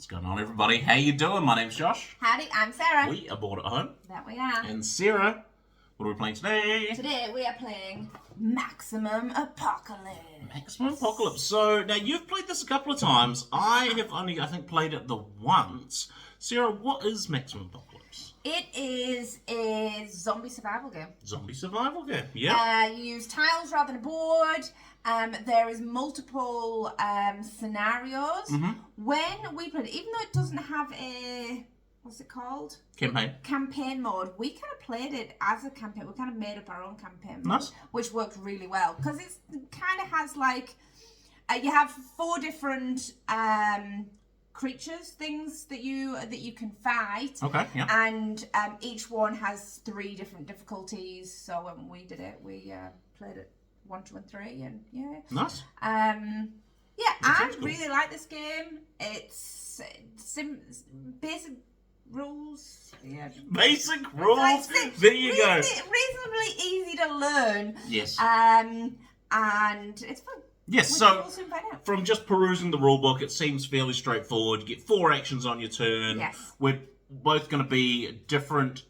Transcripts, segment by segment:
What's going on, everybody? How you doing? My name's Josh. Howdy, I'm Sarah. We are bored at home. That we are. And Sarah, what are we playing today? Today we are playing Maximum Apocalypse. Maximum Apocalypse. So, now you've played this a couple of times. I have only, I think, played it the once. Sarah, what is Maximum Apocalypse? It is a zombie survival game. Zombie survival game, yeah. You use tiles rather than a board. There is multiple scenarios. Mm-hmm. When we played it, even though it doesn't have a, what's it called? Campaign mode. We kind of played it as a campaign. We kind of made up our own campaign mode, Nice. which worked really well. Because it kind of has like, you have 4 different creatures, things that you can fight. Okay, yeah. And each one has 3 different difficulties. So when we did it, we played it 1, 2, and 3, and yeah. Nice. Yeah, I cool. really like this game. It's basic rules. Yeah. Basic rules. There you go. Reasonably easy to learn. Yes. And it's fun. Yes, Which so you will soon find out. from just perusing the rulebook, it seems fairly straightforward. You get 4 actions on your turn. Yes. We're both going to be different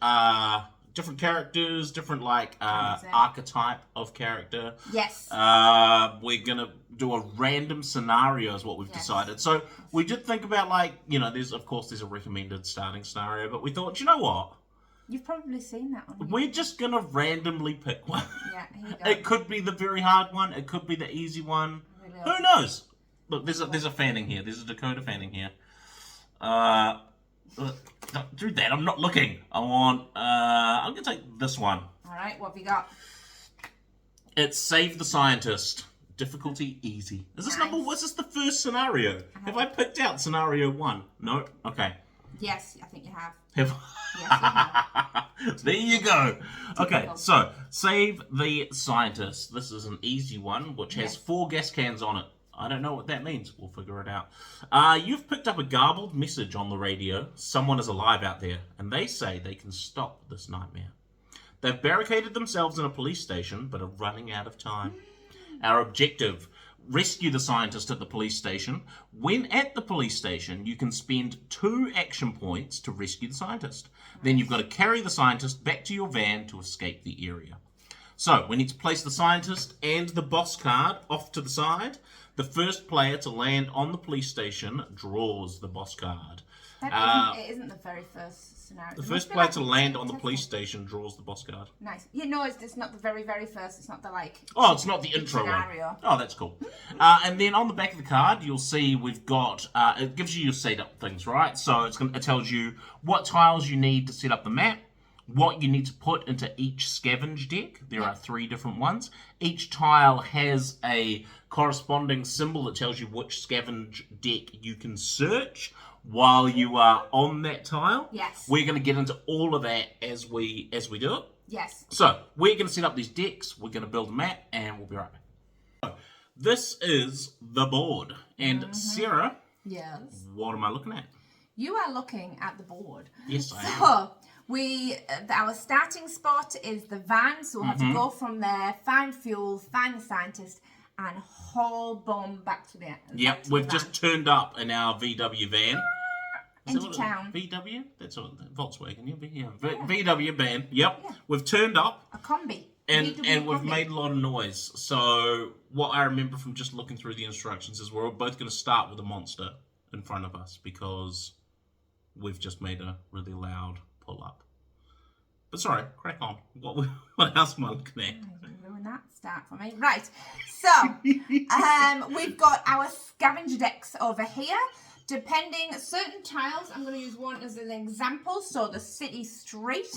characters, different archetype of character. Yes. We're going to do a random scenario is what we've decided. So we did think about there's a recommended starting scenario, but we thought, you know what? You've probably seen that one. We're just going to randomly pick one. Yeah, here you go. It could be the very hard one. It could be the easy one. Really Who knows? Look, there's a fanning here. There's a Dakota fanning here. Don't do that. I'm not looking. I'm going to take this one. All right, what have you got? It's Save the Scientist. Difficulty easy. Is this was this the first scenario? Have I picked out scenario 1? No? Okay. Yes, I think you have. Have Yes, you have. There you go. Okay, so Save the Scientist. This is an easy one, which has 4 gas cans on it. I don't know what that means. We'll figure it out. You've picked up a garbled message on the radio. Someone is alive out there, and they say they can stop this nightmare. They've barricaded themselves in a police station, but are running out of time. Our objective: rescue the scientist at the police station. When at the police station, you can spend 2 action points to rescue the scientist. Then you've got to carry the scientist back to your van to escape the area. So, we need to place the scientist and the boss card off to the side. The first player to land on the police station draws the boss card. It isn't the very first scenario. The first player to land on the police station draws the boss card. Nice. You know, it's not the very, very first. It's not the Oh, it's not the intro scenario. one. Oh, that's cool. And then on the back of the card, you'll see we've got. It gives you your setup things, right? So it tells you what tiles you need to set up the map, what you need to put into each scavenge deck. There are 3 different ones. Each tile has a corresponding symbol that tells you which scavenge deck you can search while you are on that tile. Yes. We're going to get into all of that as we do it. Yes. So, we're going to set up these decks, we're going to build a map, and we'll be right back. So, this is the board. And Sarah, Yes. what am I looking at? You are looking at the board. Yes, I am. So, our starting spot is the van, so we'll have to go from there, find fuel, find the scientist, and haul bomb back to the Yep, we've just turned up in our VW van. into town. VW? That's what Volkswagen, yeah. VW van, yep. Yeah. We've turned up. A combi. And we've made a lot of noise. So what I remember from just looking through the instructions is we're both going to start with a monster in front of us because we've just made a really loud pull-up. But sorry, crack on. What else am I looking at? Ruin that start for me. Right. So, we've got our scavenger decks over here. Depending, certain tiles, I'm going to use one as an example. So the city street,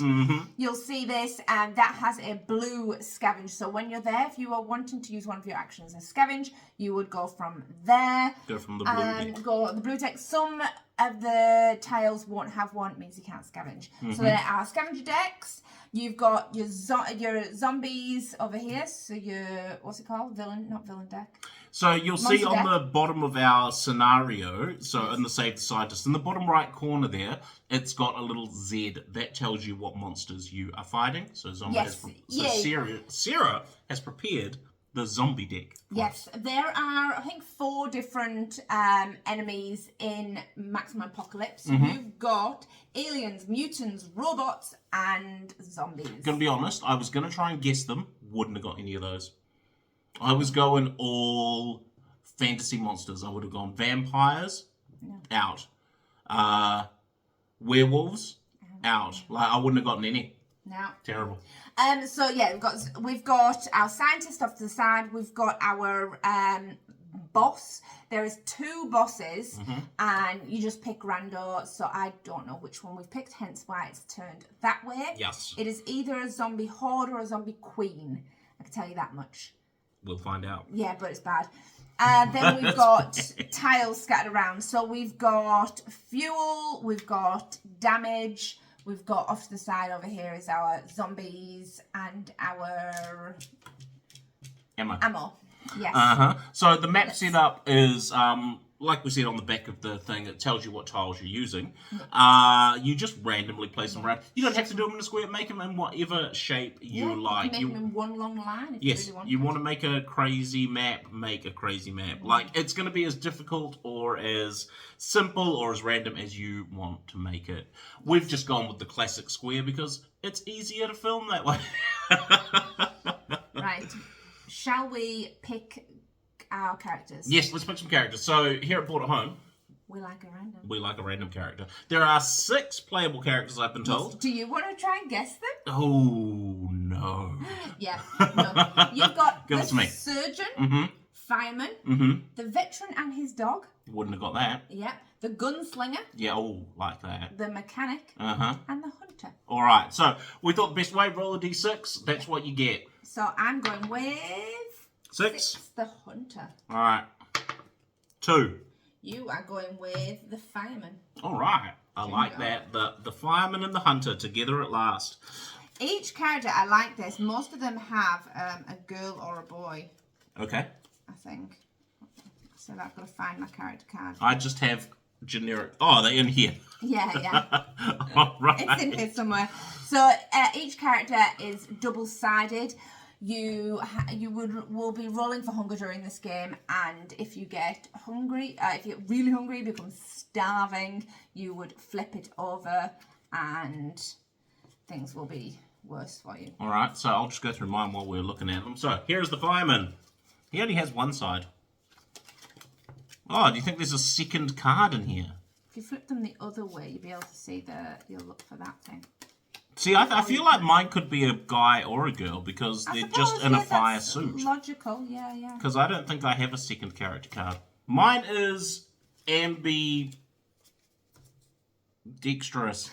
you'll see this, and that has a blue scavenge. So when you're there, if you are wanting to use one of your actions as scavenge, you would go from there. Go from the blue deck. Go the blue deck. Some of the tiles won't have one, it means you can't scavenge. So there are scavenger decks. You've got your zombies over here. So your, what's it called? Not villain deck. So you'll see on the bottom of our scenario, so in the Save the Scientist, in the bottom right corner there, it's got a little Z that tells you what monsters you are fighting. So Sarah has prepared the zombie deck. Yes, there are, I think, 4 different enemies in Maximum Apocalypse. You've got aliens, mutants, robots, and zombies. Gonna be honest, I was gonna try and guess them. Wouldn't have got any of those. I was going all fantasy monsters. I would have gone vampires, out. Werewolves, out. Like, I wouldn't have gotten any. No. Terrible. So yeah, we've got our scientist off to the side. We've got our boss. There is 2 bosses, and you just pick rando. So I don't know which one we've picked, hence why it's turned that way. Yes. It is either a zombie horde or a zombie queen. I can tell you that much. We'll find out. Yeah, but it's bad. Then we've got tiles scattered around. So we've got fuel, we've got damage, we've got off to the side over here is our zombies and our ammo. Yes. So the map setup is, like we said on the back of the thing, it tells you what tiles you're using. You just randomly place them around. You don't have to do them in a square. Make them in whatever shape you like. You can make them in one long line if yes, you really want. You want to make a crazy map, make a crazy map. Like, it's going to be as difficult or as simple or as random as you want to make it. We've just gone with the classic square because it's easier to film that way. Right. Shall we pick our characters? Yes, let's pick some characters. So here at Weareboardathome, we like a random. We like a random character. There are 6 playable characters, I've been told. Do you want to try and guess them? Oh, no. Yeah. No. You've got Give the it to me. surgeon, fireman, the veteran and his dog. Wouldn't have got that. Yeah. The gunslinger. Yeah, oh, like that. The mechanic. And the hunter. All right, so we thought the best way, roll a d6. That's what you get. So I'm going with... 6. The hunter. All right. 2. You are going with the fireman. All right. I like that. The fireman and the hunter together at last. Each character, I like this. Most of them have a girl or a boy. Okay. I think. So I've got to find my character card. I just have generic... Oh, they're in here. Yeah. All right. It's in here somewhere. So each character is double-sided. You will be rolling for hunger during this game, and if you get hungry, if you get really hungry, become starving, you would flip it over, and things will be worse for you. All right, so I'll just go through mine while we're looking at them. So here's the fireman. He only has one side. Oh, do you think there's a second card in here? If you flip them the other way, you'll be able to see you'll look for that thing. See, I feel like mine could be a guy or a girl because they're just in a fire suit. Logical, yeah. Because I don't think I have a second character card. Mine is ambidextrous.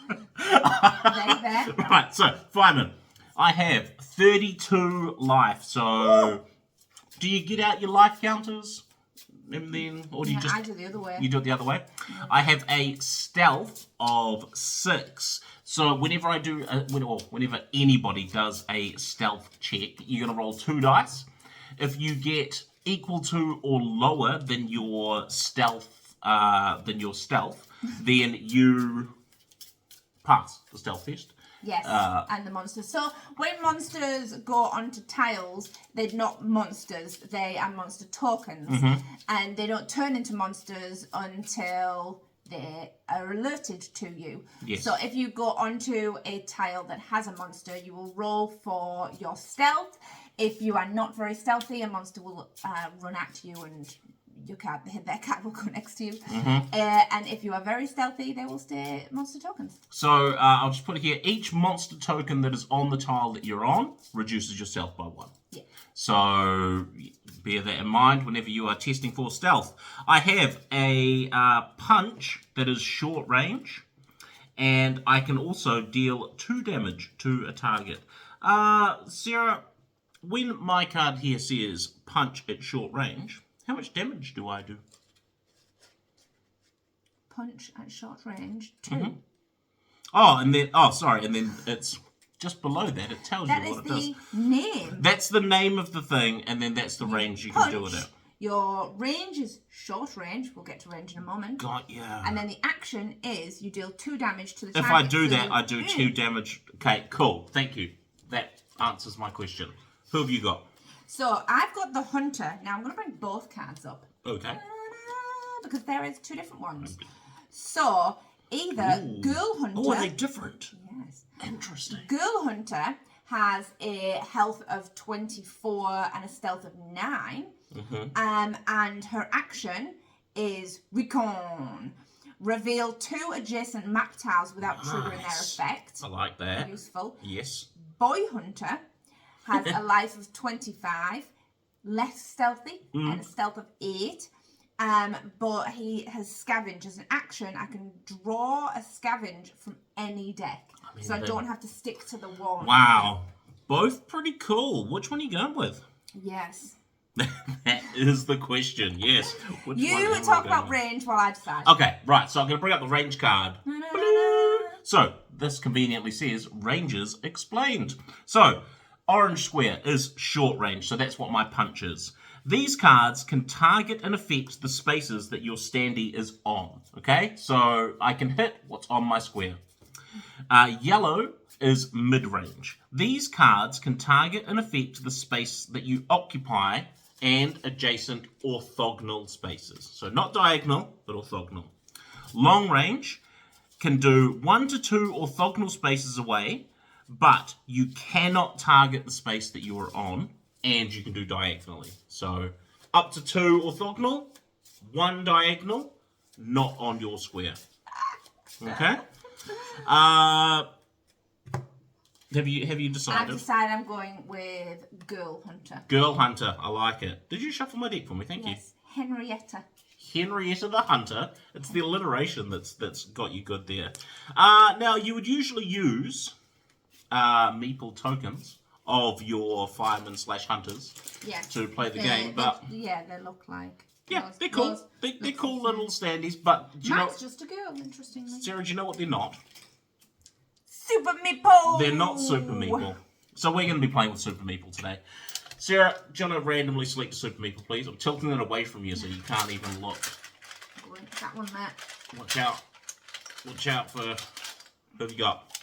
There. Right, so, fireman. I have 32 life, so... Do you get out your life counters? And then, or do you just... I do the other way. You do it the other way? Yeah. I have a stealth of 6. So whenever I do, whenever anybody does a stealth check, you're going to roll 2 dice. If you get equal to or lower than your stealth, then you pass the stealth test. Yes, and the monsters. So when monsters go onto tiles, they're not monsters. They are monster tokens. And they don't turn into monsters until they are alerted to you. Yes. So if you go onto a tile that has a monster, you will roll for your stealth. If you are not very stealthy, a monster will run at you and their card will go next to you. And if you are very stealthy, they will stay monster tokens. So I'll just put it here. Each monster token that is on the tile that you're on reduces your stealth by 1. Yeah. So bear that in mind whenever you are testing for stealth. I have a punch that is short range, and I can also deal 2 damage to a target. Sarah, when my card here says punch at short range, how much damage do I do? Punch at short range, 2. And then it's just below that. It tells you what it does. That is the name. That's the name of the thing, and then that's the range you can do it at. Your range is short range. We'll get to range in a moment. Got ya. And then the action is you deal 2 damage to the target. If I do that, I do 2 damage. Okay, cool. Thank you. That answers my question. Who have you got? So I've got the Hunter. Now I'm going to bring both cards up. Okay. Because there is two different ones. So either Girl Hunter. Oh, are they different? Yes. Interesting. Girl Hunter has a health of 24 and a stealth of 9. And her action is Recon. Reveal 2 adjacent map tiles without triggering their effect. I like that. Useful. Yes. Boy Hunter has a life of 25, less stealthy, and a stealth of 8. But he has scavenge as an action. I can draw a scavenge from any deck. So I don't have to stick to the one. Wow. Both pretty cool. Which one are you going with? Yes. That is the question, yes. You talk about range while I decide. Okay, right, so I'm going to bring up the range card. So, this conveniently says, Ranges Explained. So, orange square is short range, so that's what my punch is. These cards can target and affect the spaces that your standee is on, okay? So, I can hit what's on my square. Yellow is mid-range. These cards can target and affect the space that you occupy and adjacent orthogonal spaces. So not diagonal, but orthogonal. Long range can do 1 to 2 orthogonal spaces away, but you cannot target the space that you are on, and you can do diagonally. So up to 2 orthogonal, 1 diagonal, not on your square. Okay? Have you decided? I've decided I'm going with Girl Hunter. Girl Hunter, I like it. Did you shuffle my deck for me? Thank you. Henrietta. Henrietta the Hunter. It's the alliteration that's got you good there. Now, you would usually use meeple tokens of your firemen / hunters to play the game, but they look like. Yeah, they're cool. They're cool little standees, but do you know? Mine's just a girl, interestingly. Sarah, do you know what they're not? Super Meeple! They're not Super Meeple. So we're going to be playing with Super Meeple today. Sarah, do you want to randomly select a Super Meeple, please? I'm tilting it away from you so you can't even look. That one, Matt. Watch out. Watch out for... Who have you got?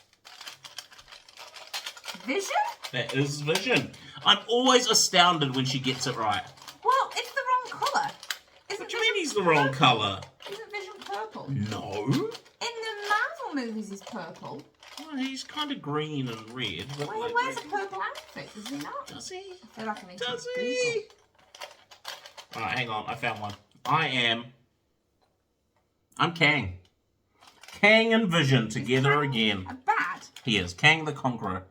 Vision? That is Vision. I'm always astounded when she gets it right. Well, it's the wrong colour. What do you mean he's the wrong colour? Isn't Vision purple? No. In the Marvel movies, he's purple. Well, he's kind of green and red. But Well, he wears a purple outfit, does he not? Does he? I feel like I need Does to he? Google. Alright, hang on. I found one. I'm Kang. Kang and Vision together again. Bad. He is. Kang the Conqueror.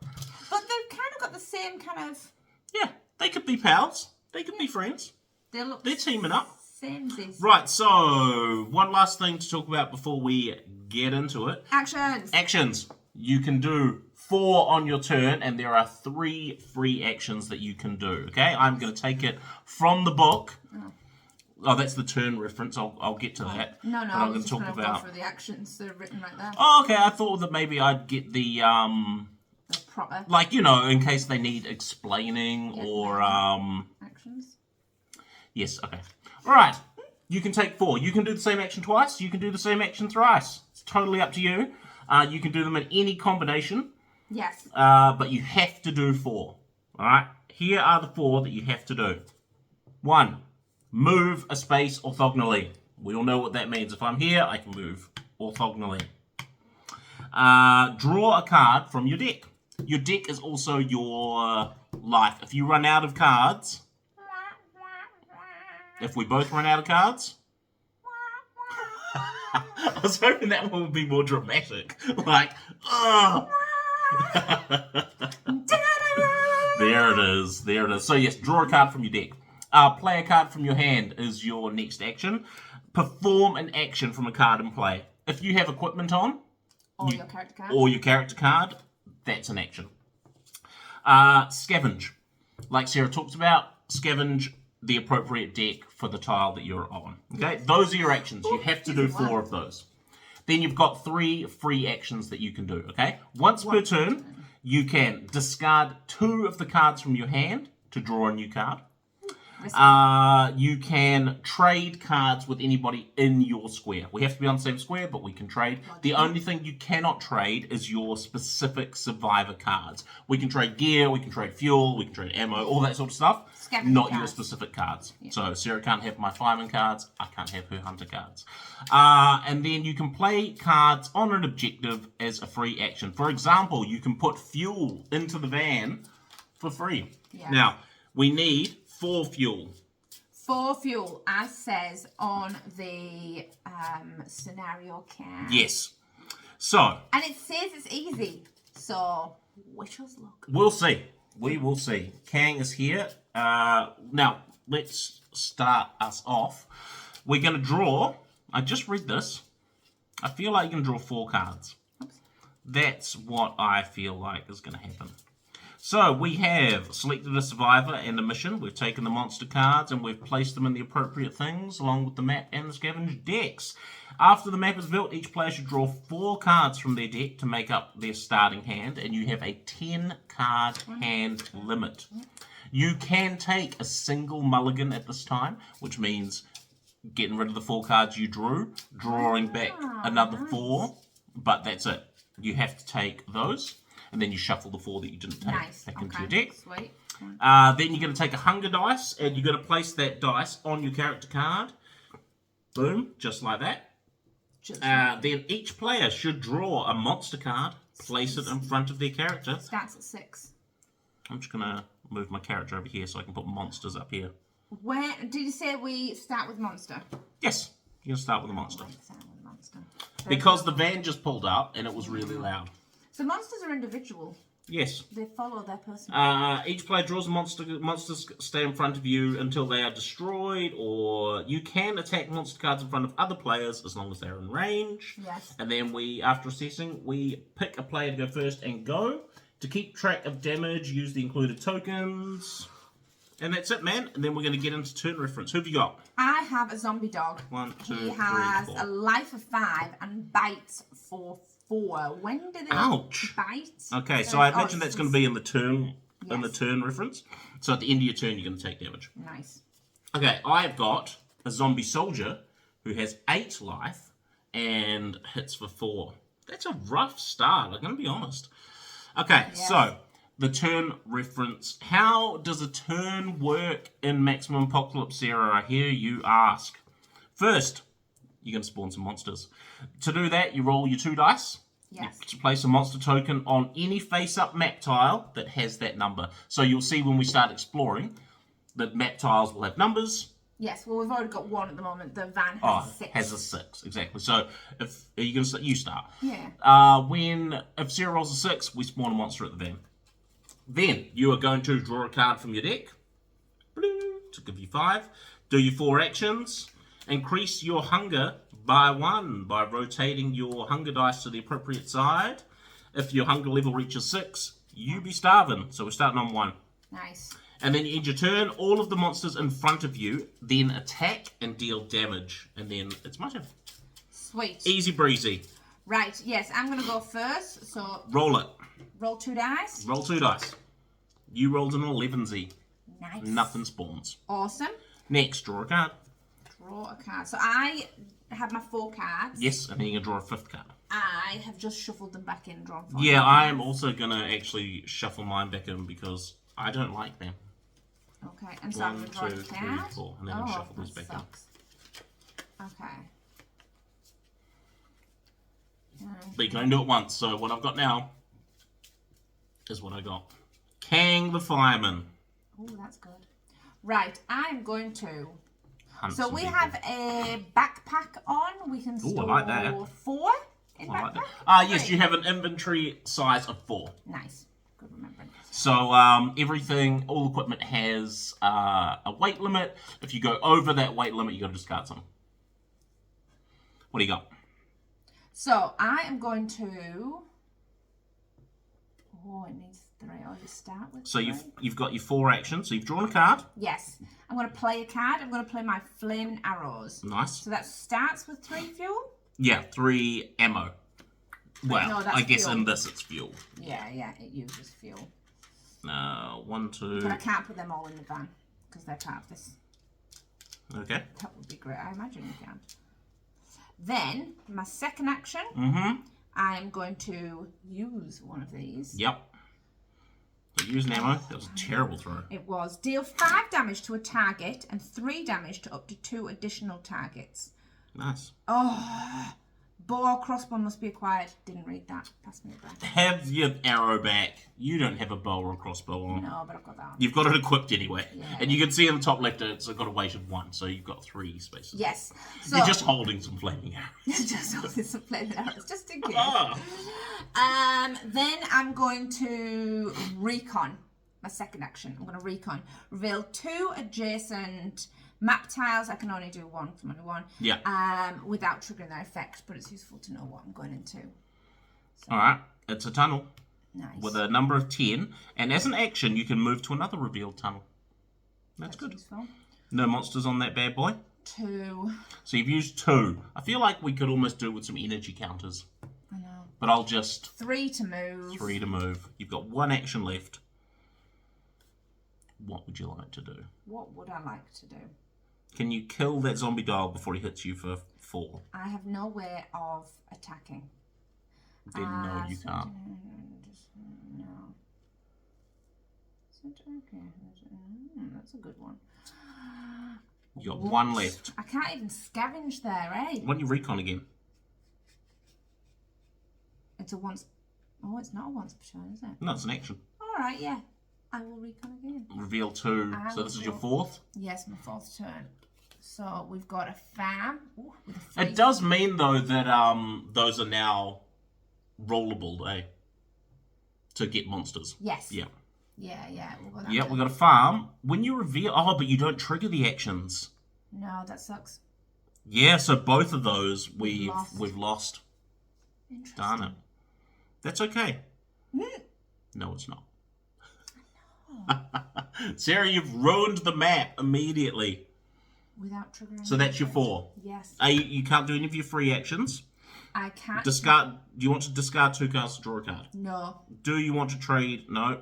But they've kind of got the same kind of... Yeah, they could be pals. They could be friends. They're teaming up. Samesies. Right, so one last thing to talk about before we get into it. Actions. Actions. You can do 4 on your turn, and there are 3 free actions that you can do. Okay, I'm going to take it from the book. Oh, that's the turn reference. I'll get to that. No, but I'm going to talk about. Go through the actions. They're written right there. Oh, okay. I thought that maybe I'd get the proper. like, you know, in case they need explaining or actions. Yes. Okay. All right. You can take 4. You can do the same action twice. You can do the same action thrice. It's totally up to you. You can do them in any combination. Yes. But you have to do 4. All right. Here are the 4 that you have to do. 1. Move a space orthogonally. We all know what that means. If I'm here, I can move orthogonally. Draw a card from your deck. Your deck is also your life. If you run out of cards, if we both run out of cards, I was hoping that one would be more dramatic. Like, oh. There it is. There it is. So yes, draw a card from your deck. Play a card from your hand is your next action. Perform an action from a card in play. If you have equipment on, or your character card, that's an action. Scavenge. Like Sarah talked about, scavenge the appropriate deck for the tile that you're on. Okay, those are your actions. You have to do 4 of those. Then you've got 3 free actions that you can do. Okay, once per turn, you can discard 2 of the cards from your hand to draw a new card. You can trade cards with anybody in your square. We have to be on the same square, but we can trade. The only thing you cannot trade is your specific survivor cards. We can trade gear, we can trade fuel, we can trade ammo, all that sort of stuff. Not your specific cards. Yeah. So Sarah can't have my fireman cards, I can't have her hunter cards. And then you can play cards on an objective as a free action. For example, you can put fuel into the van for free. Yeah. Now, we need 4 fuel. 4 fuel, as says on the scenario card. Yes. So. And it says it's easy. So, wish us luck. We'll see. We will see. Kang is here. Now, let's start us off. We're going to draw. I just read this. I feel like you can draw 4 cards. Oops. That's what I feel like is going to happen. So we have selected a survivor and a mission. We've taken the monster cards and we've placed them in the appropriate things along with the map and the scavenged decks. After the map is built, each player should draw 4 cards from their deck to make up their starting hand, and you have a 10-card hand limit. You can take a single mulligan at this time, which means getting rid of the 4 cards you drew, drawing back another 4, but that's it. You have to take those. And then you shuffle the 4 that you didn't take back into your deck. Sweet. Then you're going to take a hunger dice, and you're going to place that dice on your character card. Boom, just like that. Then each player should draw a monster card, place it in front of their character. Starts at 6. I'm just going to move my character over here so I can put monsters up here. Where did you say we start with monster? Yes, you're going to start with a monster. Because the van just pulled up, and it was really loud. So monsters are individual. Yes. They follow their person. Each player draws a monster. Monsters stay in front of you until they are destroyed, or you can attack monster cards in front of other players as long as they're in range. Yes. And then after assessing, we pick a player to go first and go. To keep track of damage, use the included tokens. And that's it, man. And then we're going to get into turn reference. Who have you got? I have a zombie dog. 1, 2, 3, 4. He has a life of 5 and bites for 4. When do they bite? Okay, so I imagine that's going to be in the turn reference. So at the end of your turn, you're going to take damage. Nice. Okay, I've got a zombie soldier who has 8 life and hits for 4. That's a rough start, I'm going to be honest. Okay, so the turn reference. How does a turn work in Maximum Apocalypse Sarah? I hear you ask. First, you're going to spawn some monsters. To do that, you roll your 2 dice. Yes. You place a monster token on any face-up map tile that has that number. So you'll see when we start exploring, the map tiles will have numbers. Yes, well, we've already got 1 at the moment. The van has a 6. Has a 6, exactly. So if you're going to you start. Yeah. If Sarah rolls a 6, we spawn a monster at the van. Then you are going to draw a card from your deck. To give you 5. Do your 4 actions. Increase your hunger by 1 by rotating your hunger dice to the appropriate side. If your hunger level reaches 6, you be starving. So we're starting on 1. Nice. And then you end your turn. All of the monsters in front of you then attack and deal damage. And then it's my turn. Sweet. Easy breezy. Right, yes, I'm going to go first. So roll it. Roll 2 dice. Roll 2 dice. You rolled an 11Z. Nice. Nothing spawns. Awesome. Next, draw a card. Draw a card. So I have my 4 cards. Yes, and then you can draw a 5th card. I have just shuffled them back in and drawn 4. Yeah, I am also going to actually shuffle mine back in because I don't like them. Okay, and so I'm going to draw a card. 3, 4, and then I'll shuffle these back in. Okay. But you can only do it once, so what I've got now is what I got. Kang the Fireman. Oh, that's good. Right, I'm going to... So we people. have a backpack on. We can store I like that. 4 in backpack. Like yes, you have an inventory size of 4. Nice. Good remembering. So everything, all equipment has a weight limit. If you go over that weight limit, you got to discard some. What do you got? So I am going to... Oh, it needs 3. I'll just start with 3. So you've got your 4 actions. So you've drawn a card. Yes. I'm going to play a card. I'm going to play my Flaming Arrows. Nice. So that starts with 3 fuel? Yeah, 3 ammo. Well, no, that's I guess fuel. in this it's fuel. Yeah, it uses fuel. 1, 2... But I can't put them all in the van. because they're part of this. Okay. That would be great. I imagine you can. Then, my second action, I'm going to use one of these. Yep. So using ammo. That was a terrible throw. It was. Deal 5 damage to a target and 3 damage to up to 2 additional targets. Nice. Oh, bow or crossbow must be acquired. Didn't read that. Pass me the back. Have your arrow back. You don't have a bow or a crossbow on. No, but I've got that on. You've got it equipped anyway. Yeah. And you can see in the top left it's got a weight of 1, so you've got 3 spaces. Yes. So, You're just holding some flaming arrows. just holding some flaming arrows, just in case. Ah. Then I'm going to recon. My second action. I'm going to recon. Reveal 2 adjacent map tiles. I can only do 1 from only 1. Yeah. Without triggering their effect, but it's useful to know what I'm going into. So, Alright. It's a tunnel. Nice. With a number of 10. And as an action, you can move to another revealed tunnel. That's good. Useful. No monsters on that bad boy. 2. So you've used 2. I feel like we could almost do with some energy counters. I know. But I'll just... 3 to move. 3 to move. You've got 1 action left. What would you like to do? What would I like to do? Can you kill that zombie dog before he hits you for 4? I have no way of attacking. Then no, you can't. No. That's a good one. You got 1 left. I can't even scavenge there, eh? Why don't you recon again? It's a once... Oh, it's not a once per turn, is it? No, it's an action. Alright, yeah. I will recon again. Reveal 2. So this is your 4th? Yes, my 4th turn. So we've got a farm. Ooh, with a 3. It does mean, though, that those are now rollable, eh? To get monsters. Yes. Yeah. Yeah. We've got a farm. When you reveal... Oh, but you don't trigger the actions. No, that sucks. Yeah, so both of those we've lost. Interesting. Darn it. That's okay. No, it's not. Sarah, you've ruined the map immediately. Without triggering. So that's your 4. Yes. You can't do any of your free actions. I can't. Discard. Do you want to discard 2 cards to draw a card? No. Do you want to trade? No.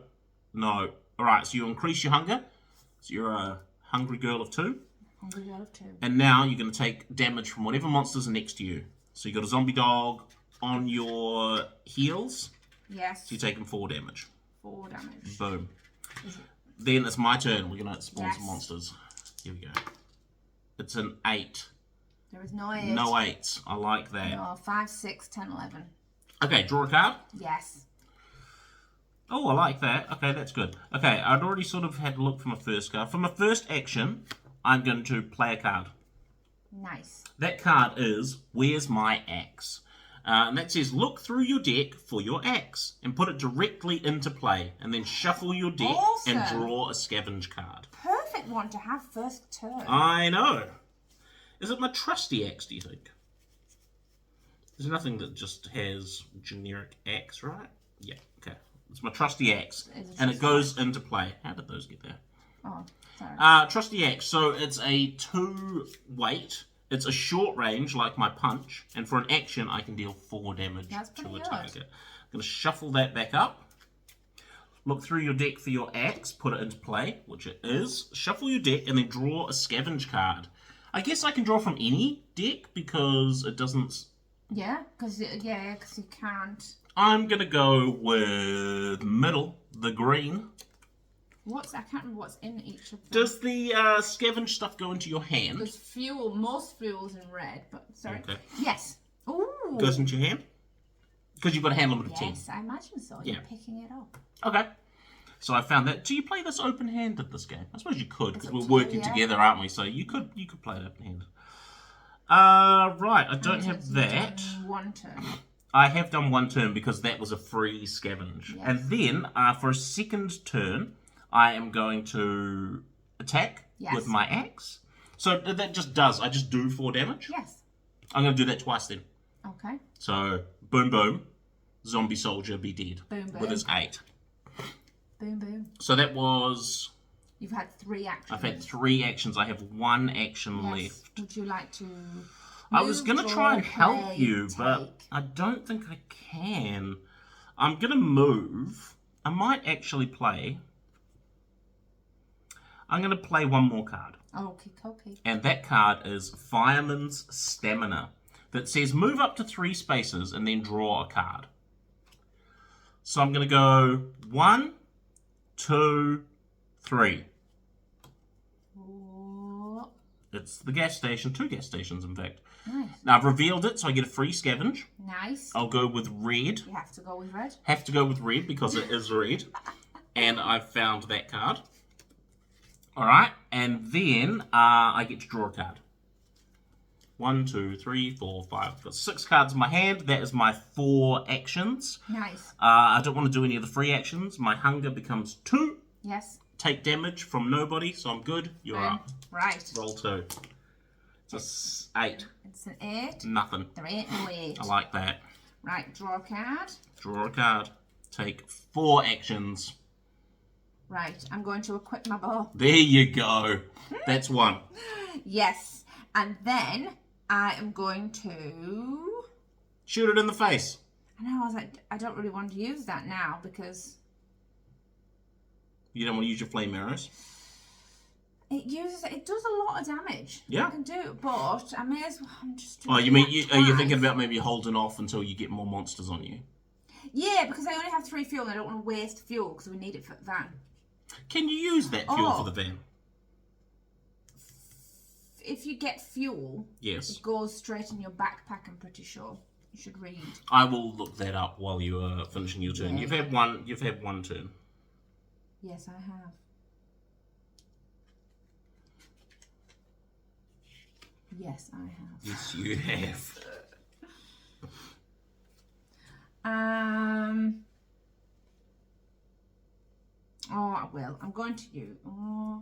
No. All right. So you increase your hunger. So you're a hungry girl of 2. Hungry girl of 2. And now you're going to take damage from whatever monsters are next to you. So you got a zombie dog on your heels. Yes. So you're taking 4 damage. 4 damage. Boom. Then it's my turn. We're going to spawn some Yes. monsters. Here we go. It's an 8. There is no 8. No 8s. I like that. No, 5, 6, 10, 11. Okay, draw a card. Yes. Oh, I like that. Okay, that's good. Okay, I'd already sort of had a look for my first card. For my first action, I'm going to play a card. Nice. That card is, Where's My Axe? And that says, look through your deck for your axe and put it directly into play. And then shuffle your deck and Awesome. draw a scavenge card. Perfect one to have first turn. I know. Is it my trusty axe, do you think? There's nothing that just has generic axe, right? Yeah, okay. It's my trusty axe. And it goes into play. How did those get there? Oh, sorry. Trusty axe. So it's a 2 weight. It's a short range, like my punch. And for an action, I can deal 4 damage That's to pretty a good. target. I'm going to shuffle that back up. Look through your deck for your axe. Put it into play, which it is. Shuffle your deck and then draw a scavenge card. I guess I can draw from any deck because it doesn't... Yeah, because you can't. I'm going to go with middle, the green. I can't remember what's in each of them. Does the scavenge stuff go into your hand? There's fuel, most fuel's in red, but sorry. Okay. Yes. Ooh. Goes into your hand? Because you've got a hand limit of 10. Yes, I imagine so. Yeah. You're picking it up. Okay. So I found that. Do you play this open-handed, this game? I suppose you could, because It's we're up to you, working yeah. together, aren't we? So you could play it open-handed. Right, I don't have You've that. done 1 turn. I have done 1 turn because that was a free scavenge. Yes. And then, for a second turn, I am going to attack Yes. with my axe. So that just does. I just do 4 damage. Yes. I'm going to do that twice then. Okay. So, boom, boom. Zombie soldier be dead. Boom, boom. With his 8. Boom, boom. So that was... You've had 3 actions. I've had 3 actions. I have 1 action Yes. left. Would you like to... I was going to try and help play, you, but take? I don't think I can. I'm going to move. I might actually play... I'm going to play one more card. Okay. And that card is Fireman's Stamina. That says move up to 3 spaces and then draw a card. So I'm going to go 1, 2, 3. Oh. It's the gas station, 2 gas stations in fact. Nice. Now I've revealed it, so I get a free scavenge. Nice. I'll go with red. You have to go with red. Have to go with red because it is red. And I've found that card. Alright, and then I get to draw a card. 1, 2, 3, 4, 5. I've got 6 cards in my hand. That is my 4 actions. Nice. I don't want to do any of the free actions. My hunger becomes 2. Yes. Take damage from nobody, so I'm good. You're up. Right. Roll 2. It's a 8. It's an 8. Nothing. There ain't no 8. I like that. Right, draw a card. Draw a card. Take 4 actions. Right, I'm going to equip my bow. There you go. That's 1. Yes, and then I am going to... Shoot it in the face. I know, I was like, I don't really want to use that now because... You don't want to use your flame arrows? It does a lot of damage. Yeah. I can do it, but I may as well, I'm just doing Oh, you mean, are you twice. thinking about maybe holding off until you get more monsters on you? Yeah, because I only have 3 fuel and I don't want to waste fuel because we need it for the van. Can you use that fuel for the van? If you get fuel, Yes. it goes straight in your backpack, I'm pretty sure. You should read. I will look that up while you are finishing your turn. Yeah. You've had one turn. Yes, I have. Yes, I have. Yes, you have. Oh, I will. I'm going to use. Oh.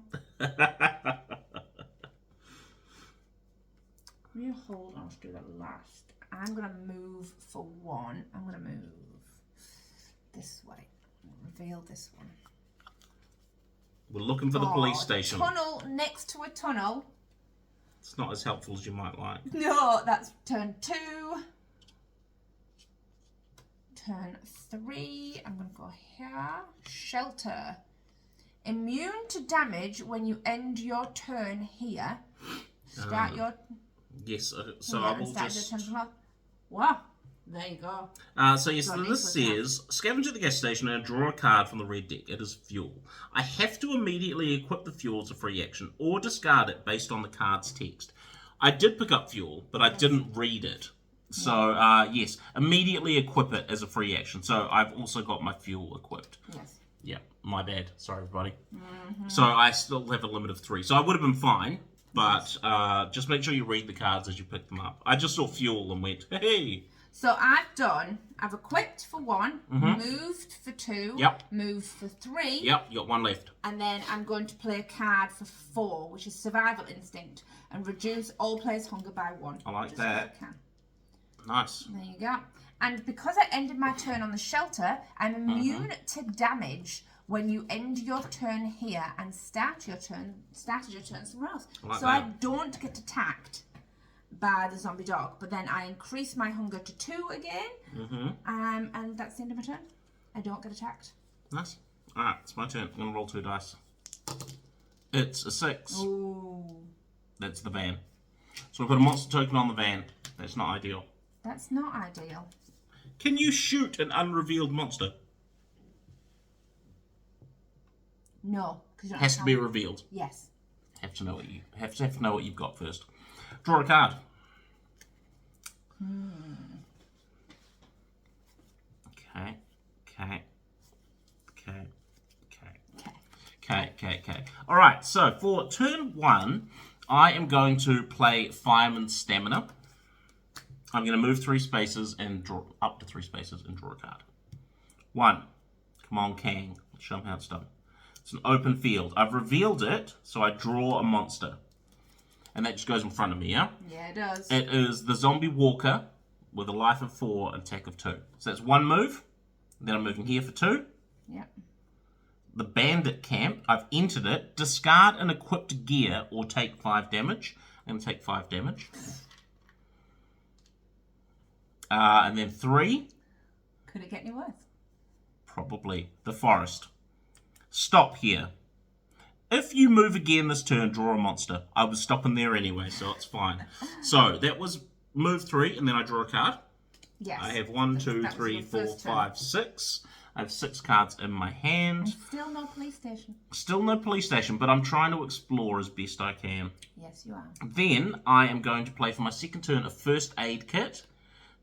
We'll hold on to do that last. I'm going to move for 1. I'm going to move this way. Reveal this one. We're looking for the police station. Tunnel next to a tunnel. It's not as helpful as you might like. No, that's turn 2. Turn 3. I'm going to go here. Shelter. Immune to damage when you end your turn here. Start your... Yes, so here I and will start just... your turn from left. Wow. There you go. So yes, Got this into it says, scavenge at the gas station and draw a card from the red deck. It is fuel. I have to immediately equip the fuel as a free action or discard it based on the card's text. I did pick up fuel, but I didn't read it. So, yes, immediately equip it as a free action. So I've also got my fuel equipped. Yes. Yeah, my bad. Sorry, everybody. So I still have a limit of 3. So I would have been fine, but just make sure you read the cards as you pick them up. I just saw fuel and went, hey. So I've equipped for 1, moved for 2, Yep. moved for 3. Yep, you got 1 left. And then I'm going to play a card for 4, which is Survival Instinct, and reduce all players' hunger by 1. I like Just so that. I can. Nice. There you go. And because I ended my turn on the shelter, I'm immune to damage when you end your turn here and started your turn somewhere else. Like so that. I don't get attacked by the zombie dog, but then I increase my hunger to 2 again, and that's the end of my turn. I don't get attacked. Nice. Alright, it's my turn. I'm going to roll 2 dice. It's a 6. Ooh. That's the van. So we put a monster token on the van. That's not ideal. That's not ideal. Can you shoot an unrevealed monster? No, because you don't Has have to be time. revealed. Yes. Have to know what you've got first. Draw a card. Okay. All right. So for turn 1, I am going to play Fireman's Stamina. I'm going to move 3 spaces and draw up to 3 spaces and draw a card. 1. Come on, Kang. Show them how it's done. It's an open field. I've revealed it, so I draw a monster. And that just goes in front of me, yeah? Yeah, it does. It is the Zombie Walker with a life of 4 and attack of 2. So that's 1 move. Then I'm moving here for 2. Yep. The Bandit Camp, I've entered it. Discard an equipped gear or take 5 damage. I'm going to take 5 damage. And then 3. Could it get any worse? Probably. The Forest. Stop here. If you move again this turn, draw a monster. I was stopping there anyway, so it's fine. So that was move 3, and then I draw a card. Yes. I have 1, 2, That was 3, your 4, first turn. 5, 6. I have 6 cards in my hand. And still no police station. Still no police station, but I'm trying to explore as best I can. Yes, you are. Then I am going to play for my second turn a first aid kit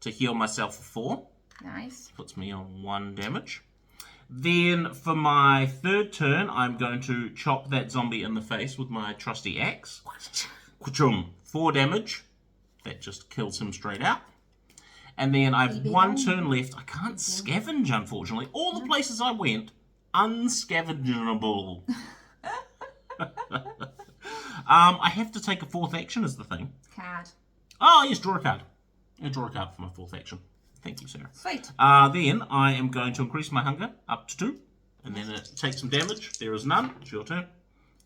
to heal myself for 4. Nice. Puts me on 1 damage. Then for my third turn, I'm going to chop that zombie in the face with my trusty axe. 4 damage. That just kills him straight out. And then I've 1 turn left. I can't scavenge, unfortunately. All the places I went, unscavengeable. I have to take a 4th action is the thing. Card. Oh, yes, draw a card. Yeah, draw a card for my 4th action. Thank you, Sarah. Sweet. Then I am going to increase my hunger up to 2. And then it takes some damage. There is none. It's your turn.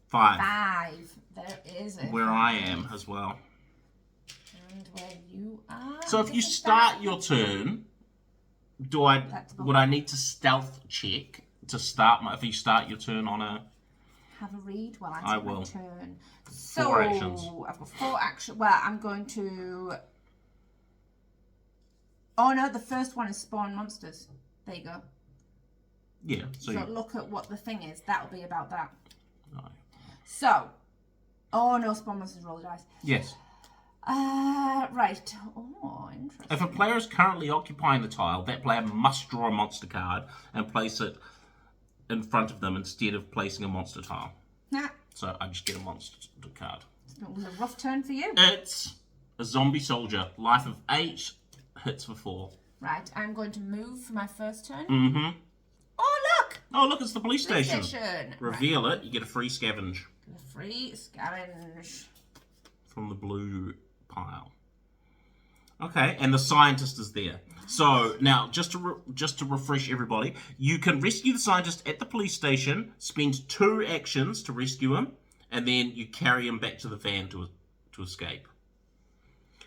5. 5. There is a Where I am as well. And where you are. So if you start your turn, would I need to stealth check to start if you start your turn on a... Have a read while I take my will. turn. So 4 actions. I've got 4 actions. Well, I'm going to... Oh no, the first one is spawn monsters. There you go. Yeah. So look at what the thing is. That'll be about that. No. So. Oh no, spawn monsters roll the dice. Yes. Right. Oh, interesting. If a player is currently occupying the tile, that player must draw a monster card and place it in front of them instead of placing a monster tile. Nah. So I just get a monster card. It was a rough turn for you. It's a zombie soldier. Life of 8, hits for 4. Right, I'm going to move for my first turn. Mm-hmm. Oh, look! Oh, look, it's the police Police station. station. Reveal it, you get a free scavenge The free scavenge. from the blue pile. Okay, and the scientist is there. So now, just to refresh everybody, you can rescue the scientist at the police station, spend 2 actions to rescue him, and then you carry him back to the van to escape.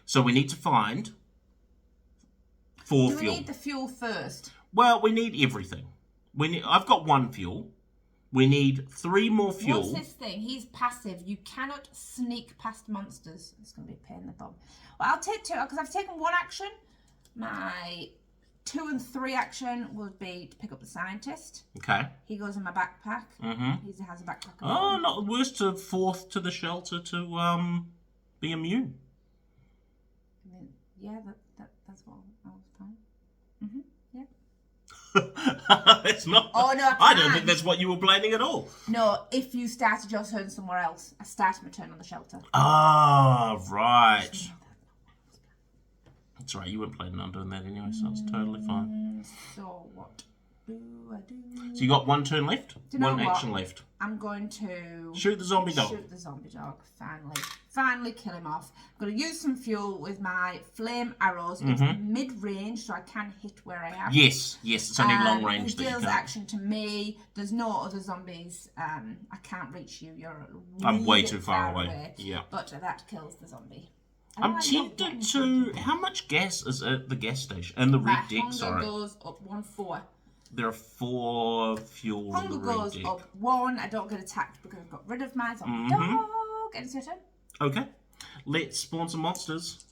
So we need to find 4 Do we fuel. need the fuel first? Well, we need everything. I've got 1 fuel. We need 3 more fuel. What's his thing? He's passive. You cannot sneak past monsters. It's going to be a pain in the bum. Well, I'll take 2 because I've taken 1 action. My 2 and 3 action would be to pick up the scientist. Okay. He goes in my backpack. Mm-hmm. He has a backpack. Oh, not worse to 4th to the shelter to be immune. I mean, yeah, that's what I was fine. Mm-hmm. It's not. Oh no, I don't think that's what you were planning at all. No, if you started your turn somewhere else, I started my turn on the shelter. Ah, right. That's right. You weren't planning on doing that anyway, so it's totally fine. So what do I do? So you got 1 turn left, Do you know 1 what? action left. I'm going to Shoot the zombie dog. Shoot the zombie dog. Finally kill him off. I'm going to use some fuel with my flame arrows. It's mid-range, so I can hit where I am. Yes, it's only long range It that you deals can. action to me. There's no other zombies. I can't reach you. You're I'm way really too far away. Yeah. But that kills the zombie. I'm tempted to. How much gas is at the gas station? And the red My deck, hunger sorry. goes up 1-4. There are 4 fuel in Hunger the red goes deck. up 1. I don't get attacked because I've got rid of my zombie dog. And it's your turn. Okay. Let's spawn some monsters.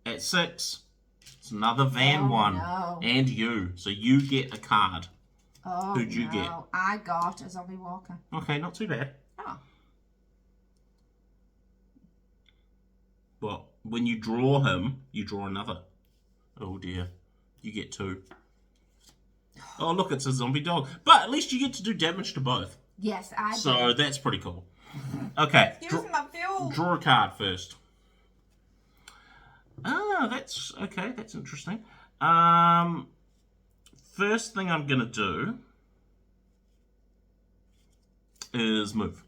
At 6. It's another van one. No. And you. So you get a card. Oh, Who'd you get? I got a zombie walker. Okay, not too bad. Oh. Well, when you draw him, you draw another. Oh dear. You get 2. Oh, look, it's a zombie dog. But at least you get to do damage to both. Yes, I So do. that's pretty cool. Okay. Using my fuel. Draw a card first. Ah, that's okay. That's interesting. First thing I'm gonna do is move.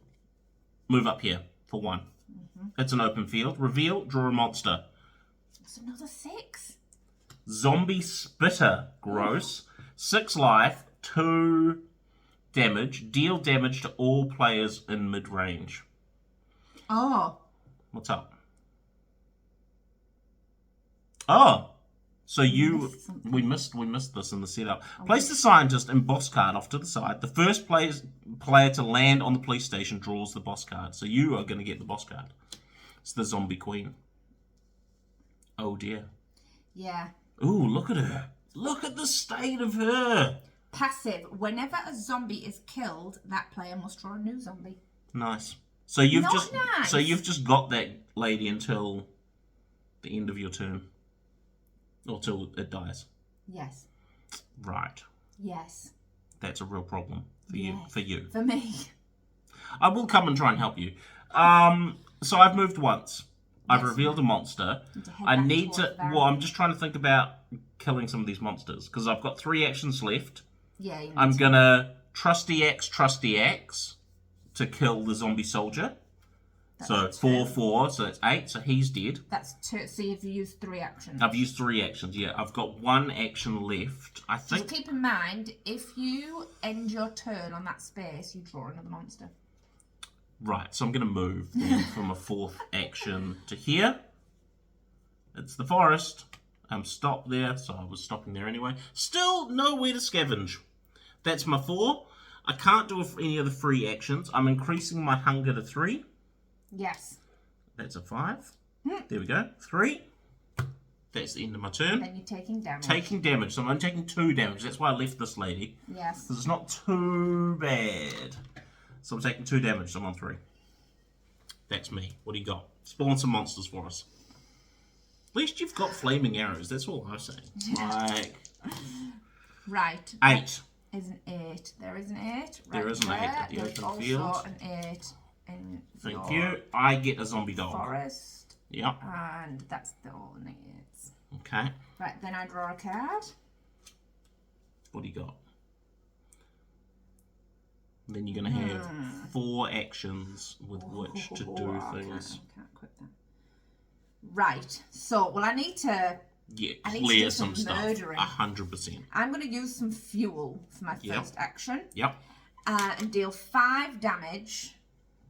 Move up here for 1. It's an open field. Reveal. Draw a monster. It's another 6. Zombie spitter. Gross. 6 life. 2 damage. Deal damage to all players in mid-range. Oh. What's up? Oh, so we missed this in the setup. Place the scientist and boss card off to the side. The first player to land on the police station draws the boss card. So you are going to get the boss card. It's the Zombie Queen. Oh dear. Yeah. Ooh, look at her. Look at the state of her. Passive. Whenever a zombie is killed, that player must draw a new zombie. Nice. So you've Not just nice. so you've just got that lady until the end of your turn. Or till it dies. Yes. Right. Yes. That's a real problem for Yes. you. For you. For me. I will come and try and help you. So I've moved once. I've Yes. revealed a monster. I need to. Well, I'm just trying to think about killing some of these monsters because I've got 3 actions left. Yeah. You I'm gonna trusty X to kill the zombie soldier. So 4, so that's 8. So he's dead. That's 2. So you've used 3 actions. I've used 3 actions. Yeah, I've got 1 action left. I think. Just keep in mind, if you end your turn on that space, you draw another monster. Right, so I'm going to move then from a 4th action to here. It's the forest. I'm stopped there, so I was stopping there anyway. Still nowhere to scavenge. That's my 4. I can't do any of the free actions. I'm increasing my hunger to 3. Yes. That's a 5. There we go. 3. That's the end of my turn. Then you're taking damage. Taking damage, so I'm only taking 2 damage. That's why I left this lady. Yes. Because it's not too bad. So I'm taking 2 damage, so I'm on 3. That's me. What do you got? Spawn some monsters for us. At least you've got flaming arrows. That's all I'm saying. Like... Right. 8. Is an 8. There is an 8. Right There is an 8 at the There's open also field. an 8 in Thank your you. I get a zombie dog. forest. Yep. And that's the only 8s. Okay. Right, then I draw a card. What do you got? Then you're going to have 4 actions with which to do things. I can't quit that. Right. So, well, I need to... Yeah, I need to clear do some some stuff. murdering. 100%. I'm going to use some fuel for my first action. Yep. And deal 5 damage.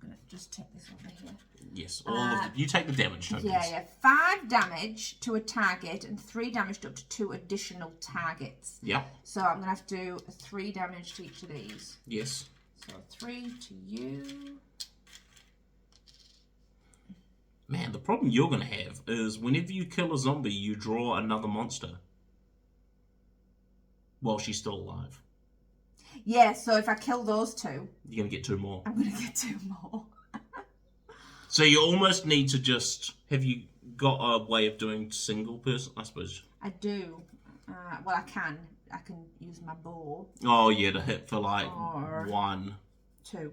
I'm going to just take this over here. Yes. All of you take the damage tokens. Yeah. 5 damage to a target and 3 damage to up to 2 additional targets. Yep. So I'm going to have to do 3 damage to each of these. Yes. So 3 to you. Man, the problem you're going to have is whenever you kill a zombie, you draw another monster. While she's still alive. Yeah, so if I kill those 2... You're going to get 2 more. I'm going to get 2 more. So you almost need to just... Have you got a way of doing single person, I suppose? I do. Well, I can. I can use my bow. Oh, yeah, to hit for like Or 1. 2.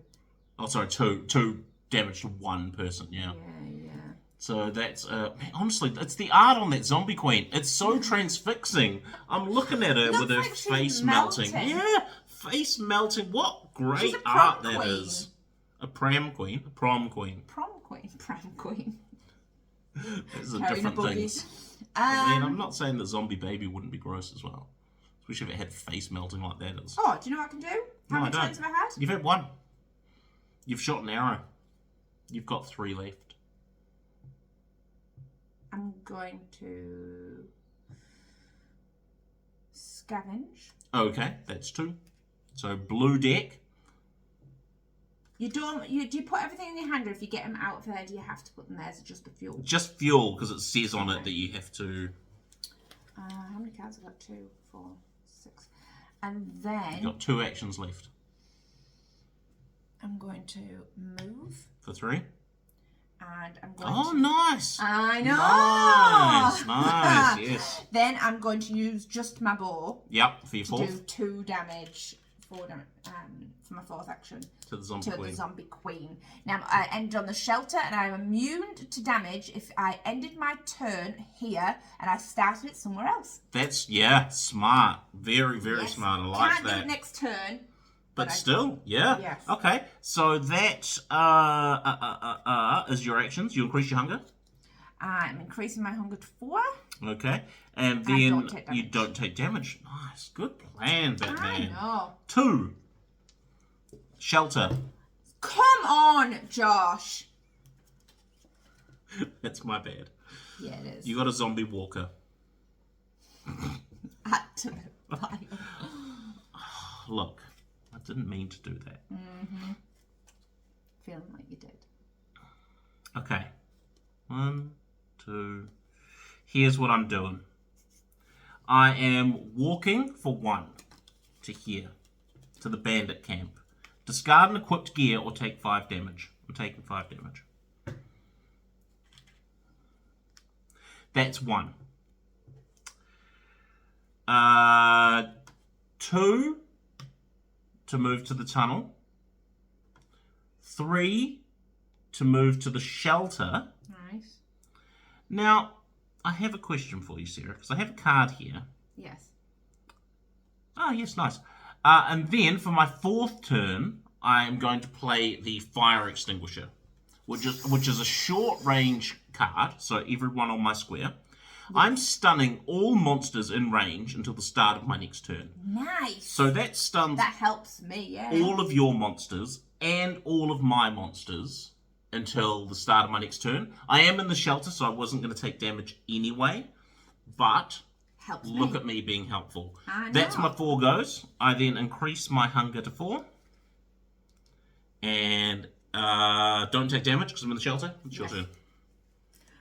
Oh, sorry, 2 damage to 1 person, yeah. Yeah. So that's, man, honestly, it's the art on that Zombie Queen. It's so transfixing. I'm looking at her Looks with her like she's face melting. melting. Yeah, face melting. What great She's a prom art that queen. is. A prom queen. A prom queen. Prom queen. Those are Carrying a different buggy. things. I mean, I'm not saying that Zombie Baby wouldn't be gross as well. Especially if it had face melting like that is. Oh, do you know what I can do? How No, many I don't. turns have I had? You've had 1. You've shot an arrow. You've got 3 left. I'm going to scavenge. Okay, that's 2. So blue deck. Do you put everything in your hand, or if you get them out of there, do you have to put them there? Is it just the fuel? Just fuel, because it says on it that you have to... How many cards have I got? 2, 4, 6. And then... You've got 2 actions left. I'm going to move. For 3? And I'm going Oh, to... nice! I know! Nice, yes. Then I'm going to use just my bow Yep, for your to do 4th. 2 damage, 4 damage, for my 4th action. To the Zombie To Queen. the Zombie Queen. Now, I ended on the shelter, and I'm immune to damage if I ended my turn here, and I started it somewhere else. That's, yeah, smart. Very, very Yes. smart. I like Can't that. do it next turn. But I still, yeah. Yes. Okay, so that is your actions. You increase your hunger. I'm increasing my hunger to 4. Okay, and I then don't take you damage. don't take damage. Nice, good plan, I Batman. know. 2. Shelter. Come on, Josh. That's my bad. Yeah, it is. You got a zombie walker. Had to buy. Look, I didn't mean to do that. Feeling like you did. Okay. 1, 2. Here's what I'm doing. I am walking for 1 to here, to the bandit camp. Discard an equipped gear or take 5 damage. I'm taking 5 damage. That's 1. 2 to move to the tunnel. 3 to move to the shelter. Nice. Now, I have a question for you, Sarah, because I have a card here. Yes. Oh, yes, nice. And then, for my 4th turn, I am going to play the Fire Extinguisher, which is a short-range card, so everyone on my square. I'm stunning all monsters in range until the start of my next turn. Nice. So that stuns That helps me, yeah. all of your monsters and all of my monsters until the start of my next turn. I am in the shelter, so I wasn't going to take damage anyway, but helps look me. at me being helpful. I know. That's my 4 goes. I then increase my hunger to 4. And don't take damage because I'm in the shelter. It's your turn.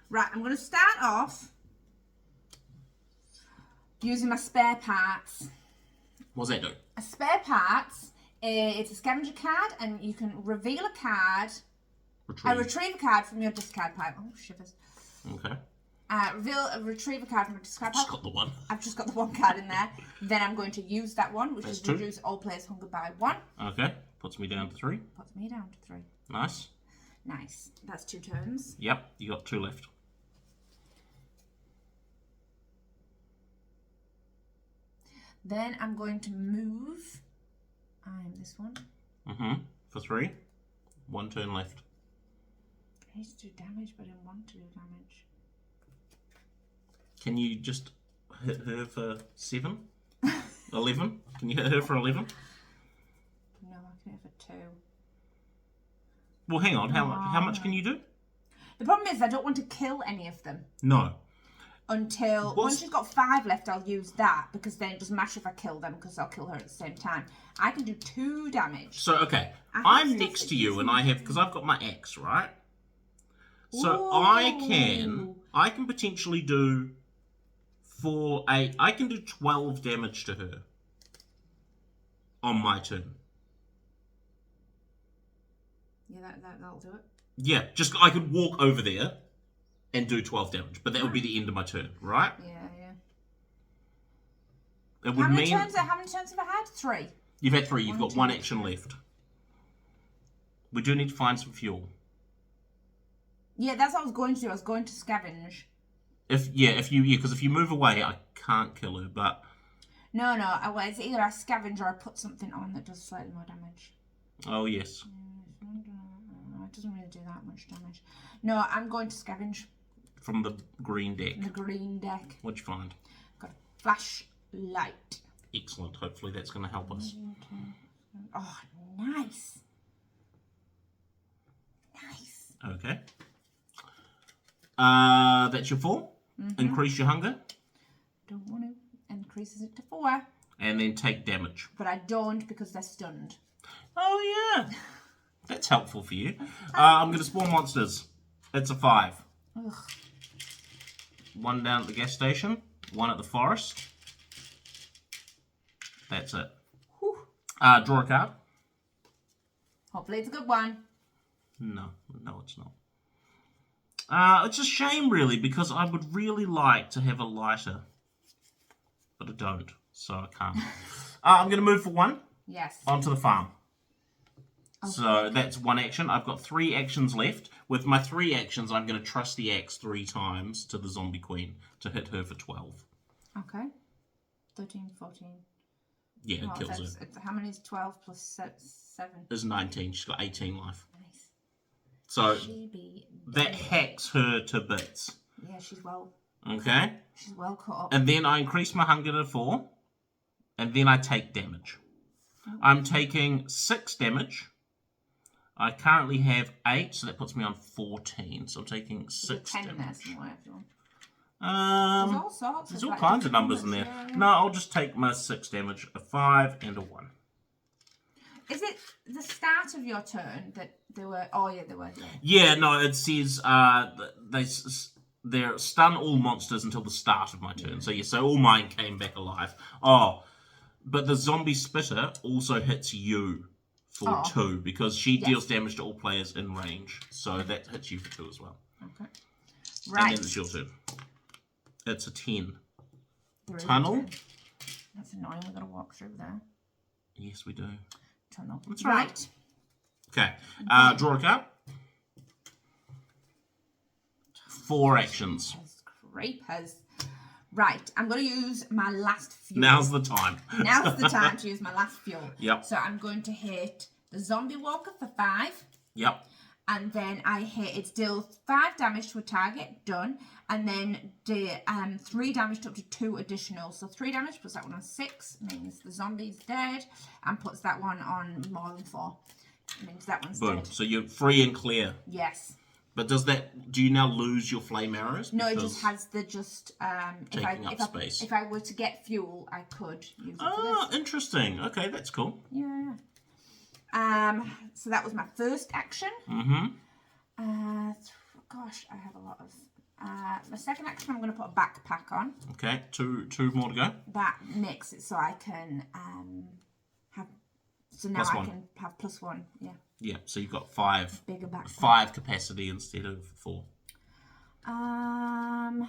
Right, I'm going to start off using my spare parts. What's that do? A spare parts, it's a scavenger card, and you can reveal a card, retrieve a card from your discard pile. Oh, shivers. Okay. Retrieve a card from your discard pile. Just got the 1. I've just got the 1 card in there. Then I'm going to use that one, which is 2. reduce all players' hunger by 1. Okay. Puts me down to 3. Puts me down to 3. Nice. Nice. That's 2 turns. Yep, you got 2 left. Then I'm going to move. I'm this one. For 3. 1 turn left. I need to do damage, but I didn't want to do damage. Can you just hit her for 7? 11? Can you hit her for 11? No, I can hit for 2. Well, hang on. How much can you do? The problem is I don't want to kill any of them. No. Until once she's got 5 left, I'll use that because then it doesn't matter if I kill them because I'll kill her at the same time. I can do 2 damage. So okay, I'm next to you and I have because I've got my axe, right? So Ooh. I can potentially do I can do 12 damage to her on my turn. Yeah, that'll do it. Yeah, just I could walk over there and do 12 damage, but that would be the end of my turn, right? Yeah. It would How many mean turns have I had? 3. you've had 3. You've got 1 action left. We do need to find some fuel. Yeah, that's what I was going to do. I was going to scavenge. Because if you move away, I can't kill her. But no, it's either I scavenge or I put something on that does slightly more damage. Oh yes. It doesn't really do that much damage. No, I'm going to scavenge. From the green deck. The green deck. What'd you find? Got a flashlight. Excellent. Hopefully that's going to help us. Oh, nice. Nice. Okay. That's your 4. Increase your hunger. Don't want to. Increases it to 4. And then take damage. But I don't because they're stunned. Oh yeah. That's helpful for you. I'm going to spawn monsters. It's a 5. Ugh. 1 down at the gas station. 1 at the forest. That's it. Whew. Draw a card. Hopefully it's a good one. No, it's not. It's a shame, really, because I would really like to have a lighter. But I don't, so I can't. I'm going to move for 1. Yes. Onto the farm. Okay. So that's 1 action. I've got 3 actions left. With my 3 actions, I'm going to trust the axe 3 times to the zombie queen to hit her for 12. Okay. 13, 14. Yeah, it kills her. How many is 12 plus 7? There's 19. She's got 18 life. Nice. So that hacks her to bits. Yeah, she's well. Okay. She's well caught up. And then I increase my hunger to 4. And then I take damage. I'm taking 6 damage. I currently have 8, so that puts me on 14. So I'm taking 6 10 damage. there somewhere if you want. There's all sorts. There's all kinds of numbers in there. Yeah. No, I'll just take my 6 damage, a 5 and a 1. Is it the start of your turn that there were? Oh yeah, there were. Yeah, no, it says they're stun all monsters until the start of my turn. So so all mine came back alive. Oh, but the zombie spitter also hits you for 2 because she deals damage to all players in range. So that hits you for 2 as well. Okay. Right. And then it's your turn. It's a 10. Tunnel. That's annoying. We've got to walk through there. Yes, we do. Tunnel. That's right. Okay. Draw a card. 4 actions. Creepers. Right. I'm going to use my last fuel. Now's the time. Now's the time to use my last fuel. Yep. So I'm going to hit the zombie walker for 5. Yep. And then I hit, it deals 5 damage to a target, done. And then 3 damage to up to 2 additional. So 3 damage puts that one on 6, means the zombie's dead. And puts that one on more than 4, means that one's dead. So you're free and clear. Yes. But do you now lose your flame arrows? No, it just has the space. If I were to get fuel, I could use it for this. Interesting. Okay, that's cool. Yeah. So that was my first action. Gosh, I have a lot of. My second action, I'm going to put a backpack on. Okay, two more to go. That makes it so I can have. So now I can have +1. Yeah. Yeah. So you've got 5. Bigger backpack. 5 capacity instead of 4. I'm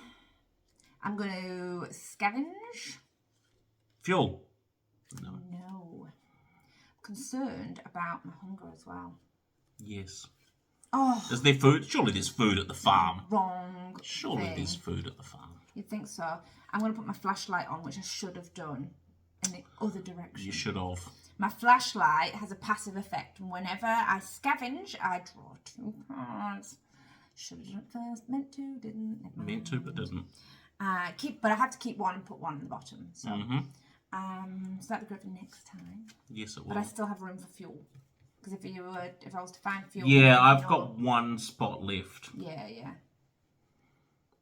going to scavenge. Fuel. No. Concerned about my hunger as well. Yes. Oh. Is there food? Surely there's food at the farm. Wrong. Surely there's food at the farm. You'd think so. I'm going to put my flashlight on, which I should have done in the other direction. You should have. My flashlight has a passive effect, and whenever I scavenge, I draw 2 cards. Should have done it first. Meant to, didn't. Meant to, but didn't. But I had to keep 1 and put 1 at the bottom. So, so that'd be good for next time. Yes, it will. But I still have room for fuel. Because if I was to find fuel... Yeah, I've got 1 spot left. Yeah.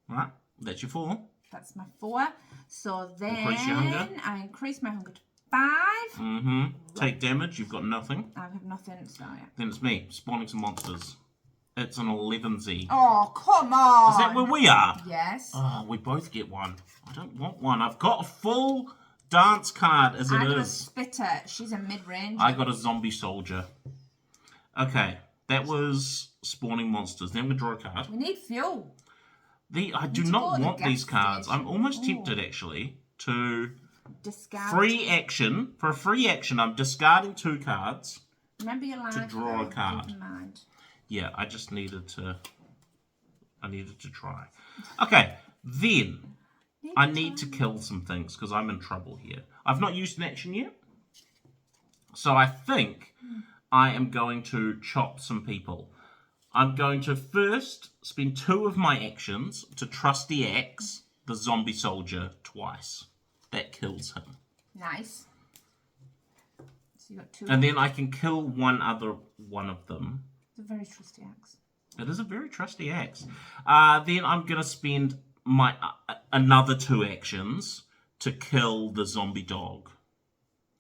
Right, that's your 4. That's my 4. So then Increase your hunger. I increase my hunger to 5. Take damage, you've got nothing. I have nothing, so yeah. Then it's me, spawning some monsters. It's an 11Z. Oh, come on! Is that where we are? Yes. Oh, we both get 1. I don't want 1. I've got a full dance card as it is. I got a spitter. She's a mid-range. I got a zombie soldier. Okay, that was spawning monsters. Then we draw a card. We need fuel. I do not want these cards. I'm almost tempted, actually, to... Discard. For a free action, I'm discarding 2 cards. Remember your life. To draw a card. Keep in mind. Yeah, I just needed to... I needed to try. Okay, then... I need to kill some things because I'm in trouble here. I've not used an action yet. So I think I am going to chop some people. I'm going to first spend 2 of my actions to trusty axe the zombie soldier twice. That kills him. Nice. So you got 2. And then I can kill one of them. It's a very trusty axe. It is a very trusty axe. Then I'm going to spend my another 2 actions to kill the zombie dog.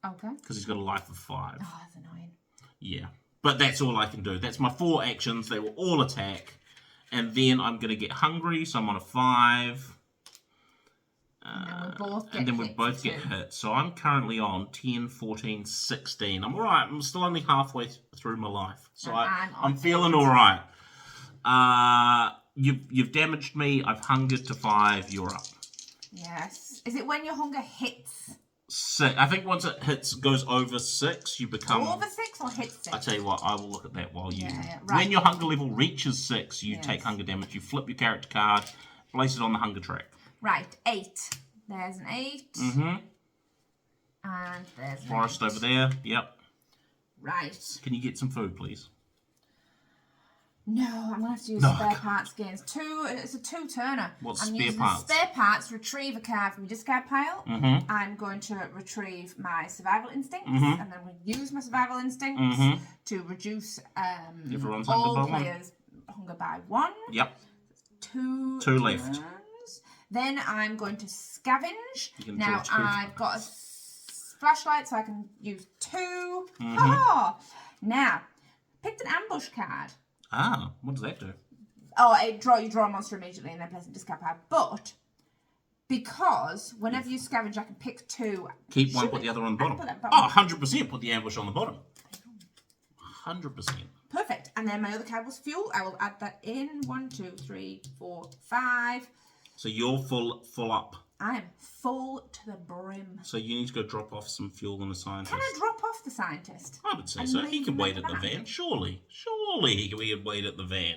Okay. Because he's got a life of 5. Oh, that's annoying. Yeah. But that's all I can do. That's my 4 actions. They will all attack. And then I'm going to get hungry, so I'm on a 5. And then we both get hit. So I'm currently on 10, 14, 16. I'm alright. I'm still only halfway through my life. So I'm feeling alright. You've damaged me. I've hungered to 5. You're up. Yes. Is it when your hunger hits? 6. I think once it goes over 6, you become... Over 6 or hit 6? I tell you what, I will look at that while you... Yeah, right. When your hunger level reaches 6, you take hunger damage. You flip your character card, place it on the hunger track. Right, 8. There's an 8. And there's an Forest 8. over there. Yep. Right. Can you get some food, please? No, I'm going to have to use spare parts gains. It's a 2-turner. What's I'm spare using parts? Spare parts, retrieve a card from your discard pile. I'm going to retrieve my survival instincts. And then I'm going to use my survival instincts to reduce Everyone's all hunger by players' hunger by 1. Yep. 2 left. Then I'm going to scavenge. You can Now draw 2 I've got a flashlight, so I can use 2. Now, picked an ambush card. Ah, what does that do? Oh, you draw a monster immediately and then place a discard pile. But because whenever you scavenge, I can pick 2. Keep one, put the other on the bottom. Bottom. Oh, 100% put the ambush on the bottom. 100%. Perfect. And then my other card was fuel. I will add that in. 1, 2, 3, 4, 5. So you're full up. I am full to the brim. So you need to go drop off some fuel on the scientist. Can I drop off the scientist? I would say so. He can wait at the van. Surely he can wait at the van.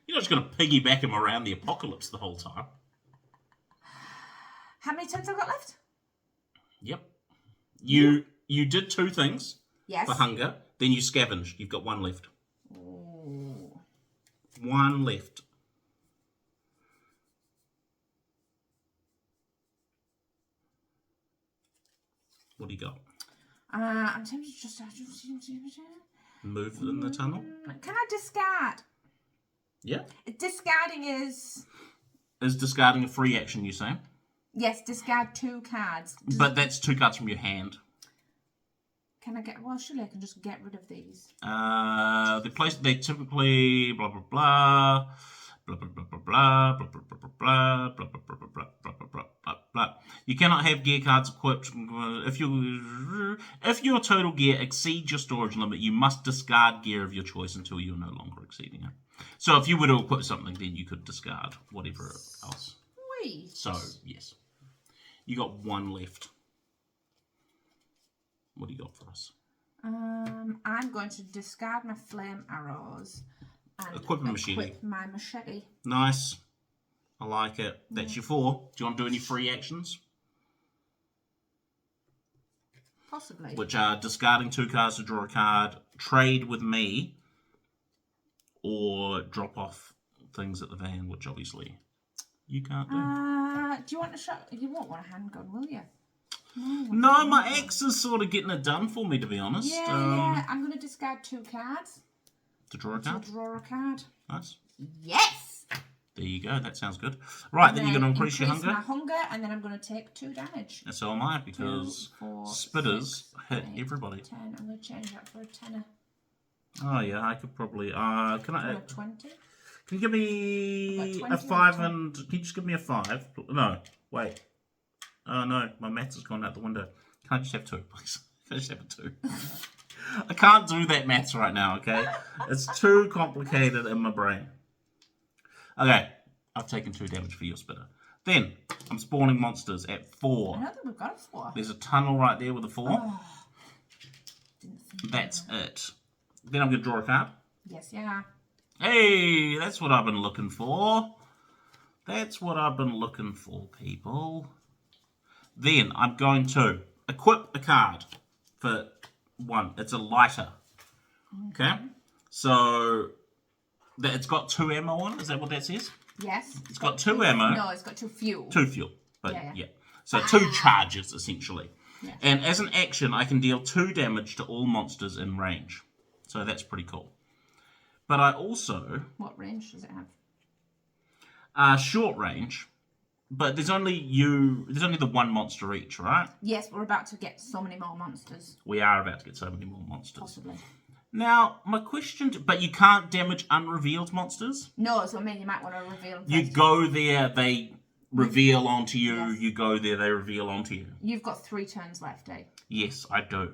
You're not just going to piggyback him around the apocalypse the whole time. How many turns I've got left? Yep. You did 2 things. Yes. For hunger. Then you scavenged. You've got 1 left. Ooh. 1 left. What do you got? I'm tempted to just Move in the tunnel? Can I discard? Yeah. Discarding is... Is discarding a free action, you say? Yes, discard 2 cards. But that's 2 cards from your hand. Can I get... Well, surely I can just get rid of these. They typically blah blah blah blah blah blah blah blah blah blah blah blah blah blah blah blah blah blah blah. You cannot have gear cards equipped if your total gear exceeds your storage limit. You must discard gear of your choice until you're no longer exceeding it. So if you were to equip something, then you could discard whatever else. Sweet. So yes, you got 1 left. What do you got for us? I'm going to discard my flame arrows and equip my machete. Nice. I like it. That's your 4. Do you want to do any free actions? Possibly. Which are discarding 2 cards to draw a card, trade with me, or drop off things at the van, which obviously you can't do. Do you want a shot? You won't want a handgun, will you? No, my ex is sort of getting it done for me, to be honest. Yeah. I'm going to discard 2 cards. To draw a card? To draw a card. Nice. Yes! There you go. That sounds good. Right, then you're going to increase your hunger. My hunger, and then I'm going to take 2 damage. And so am I, because 2, 4, spitters 6, hit 8, everybody. 10. I'm going to change that for a tenner. Oh, yeah, I could probably... can I... 20? Can you give me a 5 and... Can you just give me a 5? No, wait. Oh, no, my maths has gone out the window. Can I just have 2, please? Can I just have a 2? I can't do that maths right now, okay? It's too complicated in my brain. Okay, I've taken 2 damage for your spitter. Then, I'm spawning monsters at 4. I don't think we've got a 4. There's a tunnel right there with a 4. Oh, That's it. Then I'm going to draw a card. Yes, yeah. Hey, that's what I've been looking for. That's what I've been looking for, people. Then I'm going to equip a card for 1. It's a lighter. Okay? So, it's got 2 ammo on it. Is that what that says? Yes. It's got 2 ammo. No, it's got 2 fuel. 2 fuel. But Yeah. So 2 charges, essentially. Yeah. And as an action, I can deal 2 damage to all monsters in range. So that's pretty cool. But I also... What range does it have? Short range. But there's only the 1 monster each, right? Yes, we're about to get so many more monsters. We are about to get so many more monsters. Possibly. Now, my question... But you can't damage unrevealed monsters? No, so I mean you might want to reveal them. You go there, they reveal onto you. Yes. You go there, they reveal onto you. You've got 3 turns left, eh? Yes, I do.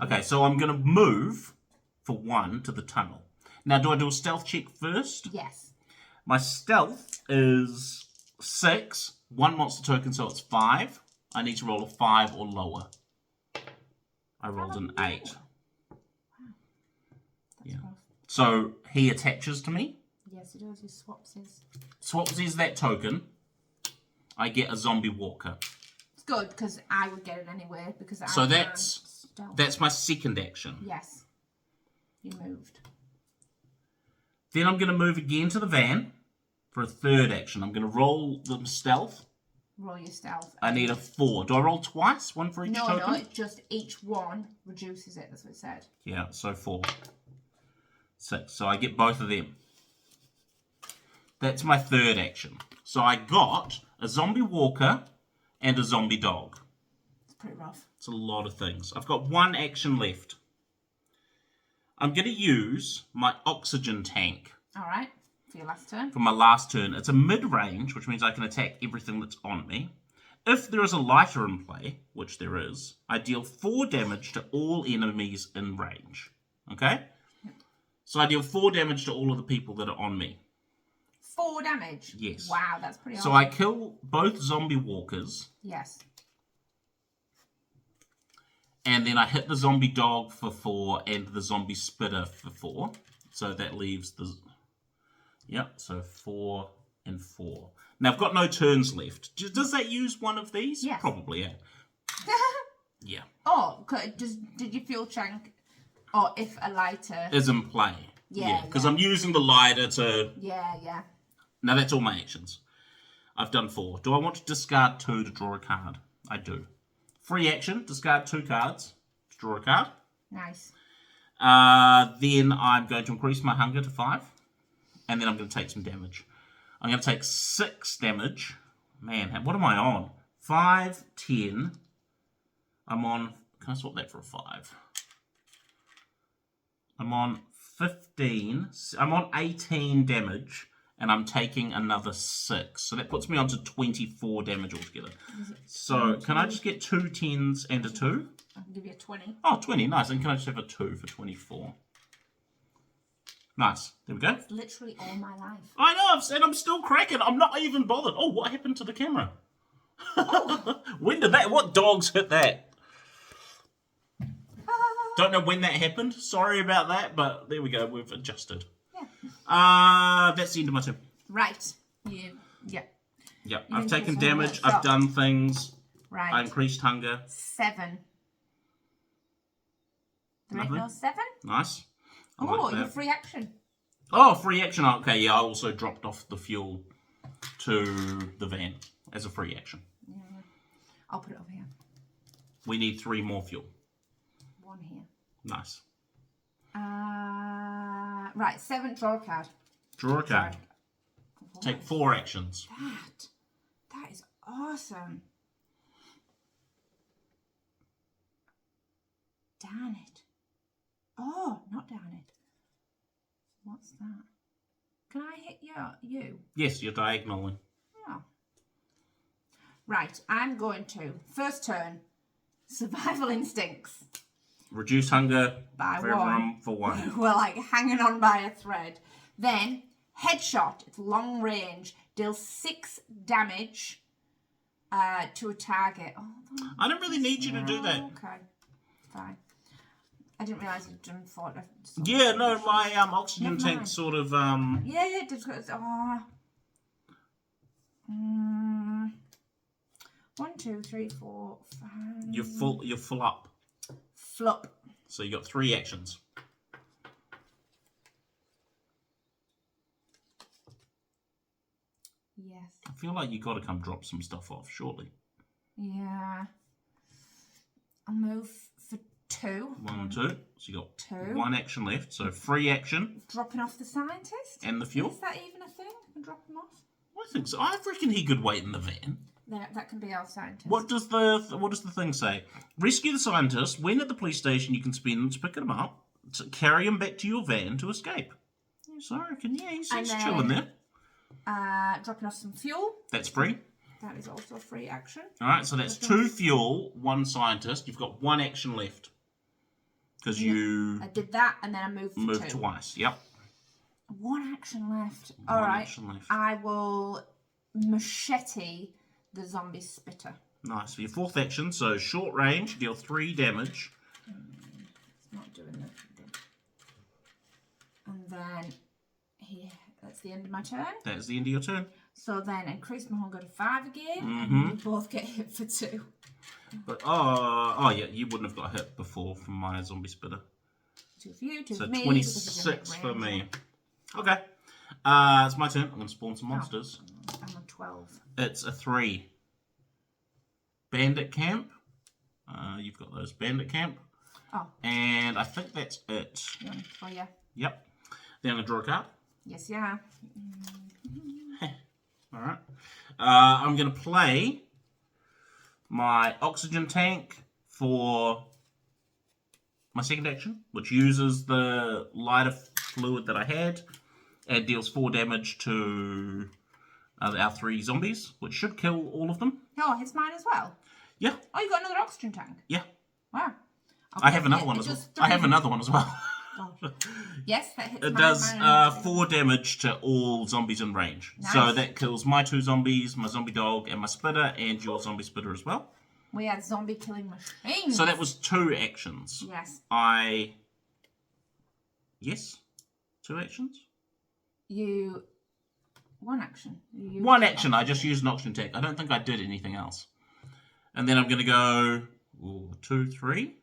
Okay, so I'm going to move for 1 to the tunnel. Now, do I do a stealth check first? Yes. My stealth is 6. 1 monster token, so it's 5. I need to roll a 5 or lower. I rolled an 8. Wow. Yeah. So he attaches to me. Yes, he does. He swaps his... Swaps his that token. I get a zombie walker. It's good, because I would get it anyway, because I So that's my second action. Yes. You moved. Then I'm going to move again to the van for a 3rd action. I'm going to roll the stealth. Roll your stealth. I need a 4. Do I roll twice? 1 for each token? No, it's just each one reduces it. That's what it said. Yeah, so 4. 6. So I get both of them. That's my 3rd action. So I got a zombie walker and a zombie dog. It's pretty rough. It's a lot of things. I've got one action left. I'm going to use my oxygen tank. All right. For your last turn. For my last turn. It's a mid-range, which means I can attack everything that's on me. If there is a lighter in play, which there is, I deal 4 damage to all enemies in range. Okay? Yep. So I deal 4 damage to all of the people that are on me. 4 damage? Yes. Wow, that's pretty awesome. So I kill both zombie walkers. Yes. And then I hit the zombie dog for 4 and the zombie spitter for 4. So that leaves the... Yep, so 4 and 4. Now, I've got no turns left. Does that use one of these? Yes. Probably, yeah. Yeah. Oh, did you feel chunk? Or if a lighter... Is in play. Yeah. Because I'm using the lighter to... Yeah. Now, that's all my actions. I've done 4. Do I want to discard 2 to draw a card? I do. Free action, discard 2 cards to draw a card. Nice. Then I'm going to increase my hunger to 5. And then I'm going to take some damage. I'm going to take 6 damage. Man, what am I on? 5, 10. I'm on... Can I swap that for a 5? I'm on 15. I'm on 18 damage. And I'm taking another 6. So that puts me on to 24 damage altogether. So can I just get 2 10s and a 2? I can give you a 20. Oh, 20. Nice. And can I just have a 2 for 24? Nice. There we go. It's literally all my life. I know. And I'm still cracking. I'm not even bothered. Oh, what happened to the camera? Oh. When did that... What dogs hit that? Don't know when that happened. Sorry about that. But there we go. We've adjusted. That's the end of my turn. Right. Yeah. I've taken damage. I've done things. Right. I increased hunger. 7. There ain't no 7? Nice. Oh, your free action. Oh, free action. Okay, yeah, I also dropped off the fuel to the van as a free action. Yeah. I'll put it over here. We need 3 more fuel. 1 here. Nice. Right, 7, draw a card. Draw a card. Take 4 actions. That is awesome. Darn it. Oh, not darn it. What's that? Can I hit you? Yes, you're diagonally. Oh. Right, I'm going to, first turn, survival instincts. Reduce hunger by for everyone for 1. We're like hanging on by a thread. Then, headshot. It's long range. Deals 6 damage to a target. Oh, I don't really need you to do that. Okay, fine. I didn't realise you'd done 4. Yeah, no, my oxygen tank sort of... Yeah, just got... 1, 2, 3, 4, 5... You're full up. Flop. So you got 3 actions. Yes. I feel like you got to come drop some stuff off, shortly. Yeah. I'll move for 2. 1, 2. So you got 2. 1 action left. So free action. Dropping off the scientist? And the fuel. Is that even a thing? I can drop them off? I think so. I reckon he could wait in the van. That can be our scientist. What does the thing say? Rescue the scientist. When at the police station, you can spend them to pick him up, to carry him back to your van to escape. Yeah. So I reckon, yeah, he's chilling there. Dropping off some fuel. That's free. That is also a free action. All right, so that's 2 fuel, 1 scientist. You've got 1 action left. Because you... I did that, and then I moved for 2. Twice, yep. 1 action left. All right. Action left. I will machete the zombie spitter. Nice. For your 4th action, so short range, deal 3 damage. It's not doing that. And then here, that's the end of my turn. That's the end of your turn. So then increase my hunger to 5 again, and we both get hit for 2. But oh yeah, you wouldn't have got hit before from my zombie spitter. 2 for you, 2 so for me. 26 for me. Okay. It's my turn. I'm going to spawn some monsters. I'm on 12. It's a 3. Bandit camp. You've got those bandit camp. Oh. And I think that's it. Oh, yeah. Yep. Then I'm going to draw a card. Yes, yeah. All right. I'm going to play my oxygen tank for my second action, which uses the lighter fluid that I had and deals 4 damage to our 3 zombies, which should kill all of them. Oh, hits mine as well? Yeah. Oh, you got another oxygen tank? Yeah. Wow. I have another one as well. I have another one as well. Yes, that hits It mine. does 4 damage to all zombies in range. Nice. So that kills my 2 zombies, my zombie dog, and my spitter, and your zombie spitter as well. We had zombie killing machines. So that was 2 actions. Yes. Yes? 2 actions? One action. One action. I just used an oxygen tank. I don't think I did anything else. And then I'm going to go 2, 3.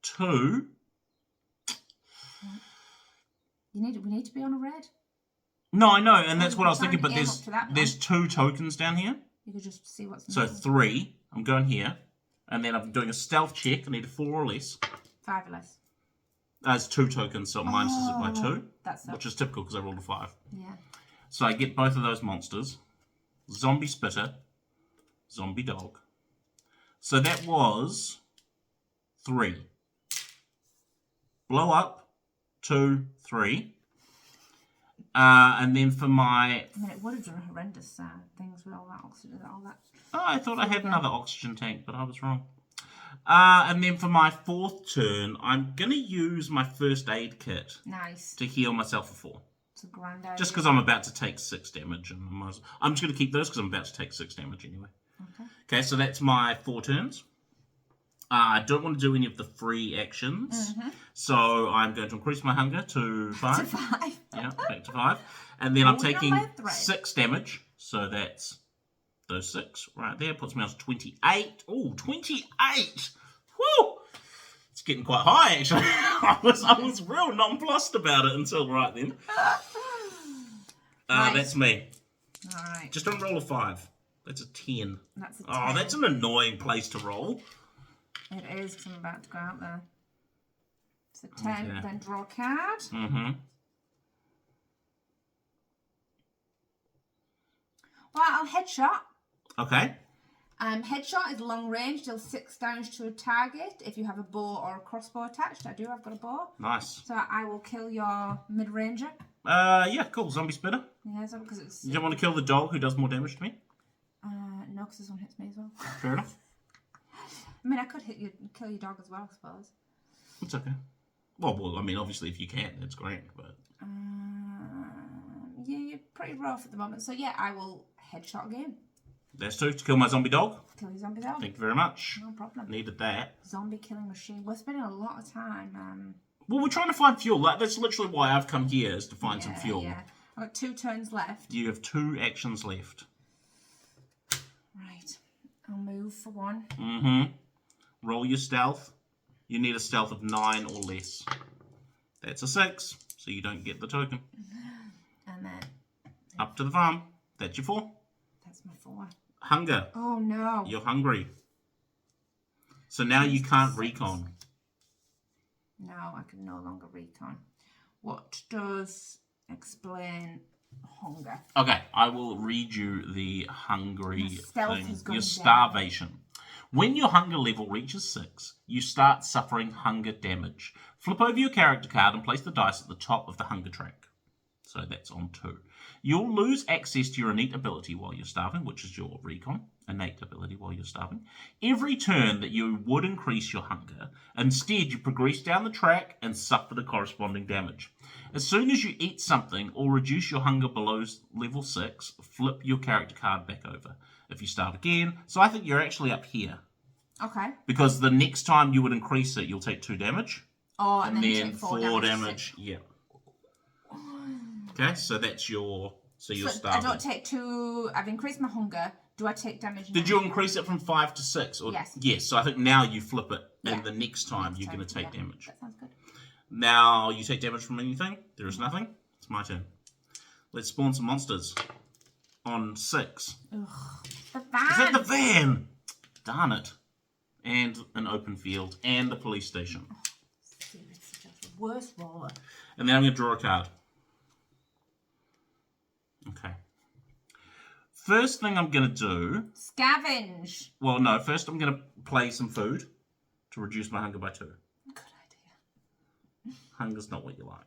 2. We need to be on a red. No, I know, and that's what I was thinking, but there's 2 tokens down here. You could just see what's in So 3, I'm going here, and then I'm doing a stealth check. I need a 4 or less. 5 or less. That's 2 tokens, so it minuses it by 2. Which is typical because I rolled a 5. Yeah. So I get both of those monsters. Zombie spitter, zombie dog. So that was 3. Blow up, 2, 3. And then for my... I mean, it would have done horrendous things with all that oxygen, all that. Oh, I thought I had another oxygen tank, but I was wrong. And then for my 4th turn, I'm going to use my first aid kit. Nice. To heal myself for 4. It's a grand idea. Just because I'm about to take 6 damage. And I'm just going to keep those because I'm about to take 6 damage anyway. Okay, so that's my 4 turns. I don't want to do any of the free actions. So I'm going to increase my hunger to 5. To 5. Yeah, back to 5. And then I'm taking 6 damage. So that's those 6 right there. Puts me on 28. Oh, 28! Woo! It's getting quite high, actually. I was real nonplussed about it until right then. Nice. That's me. All right. Just don't roll a 5. That's a 10. That's a 10. Oh, that's an annoying place to roll. It is, because I'm about to go out there. It's a 10, then draw a card. Well, I'll headshot. Okay. Headshot is long range, deals 6 damage to a target if you have a bow or a crossbow attached. I've got a bow. Nice. So I will kill your mid-ranger. Yeah, cool. Zombie spitter. Yeah, because it's... You don't want to kill the dog who does more damage to me? No, because this one hits me as well. Fair enough. I mean, I could kill your dog as well, I suppose. It's okay. Well, I mean, obviously, if you can, that's great, but... Yeah, you're pretty rough at the moment. So, yeah, I will headshot again. That's 2 to kill my zombie dog. Kill your zombie dog. Thank you very much. No problem. Needed that. Zombie killing machine. We're spending a lot of time. Well, we're trying to find fuel. That's literally why I've come here, is to find some fuel. Yeah. I've got 2 turns left. You have 2 actions left. Right. I'll move for 1. Roll your stealth. You need a stealth of 9 or less. That's a 6, so you don't get the token. And then... Up to the farm. That's your 4. That's my 4. Hunger. Oh, no. You're hungry. So now you can't recon. No, I can no longer recon. What does explain hunger? Okay, I will read you the hungry thing. Your starvation. Down. When your hunger level reaches 6, you start suffering hunger damage. Flip over your character card and place the dice at the top of the hunger track. So that's on 2. You'll lose access to your innate ability while you're starving, which is your recon. Innate ability while you're starving. Every turn that you would increase your hunger, instead you progress down the track and suffer the corresponding damage. As soon as you eat something or reduce your hunger below level 6, flip your character card back over. If you starve again, so I think you're actually up here. Okay. Because the next time you would increase it, you'll take 2 damage. Oh, and then you then take 4 damage. Yeah. Okay, so that's your... So you're starving. I don't take 2... I've increased my hunger. Do I take damage now? Did you increase it from 5 to 6? Or, yes. Yes, so I think now you flip it, and the next time you're going to take damage. That sounds good. Now you take damage from anything? There is nothing? It's my turn. Let's spawn some monsters. On 6. Ugh. The van! Is that the van? Darn it. And an open field. And the police station. Oh, seriously, that's the worst roller. And then I'm going to draw a card. Okay. First thing I'm going to do... Scavenge. Well, no. First I'm going to play some food to reduce my hunger by 2. Good idea. Hunger's not what you like.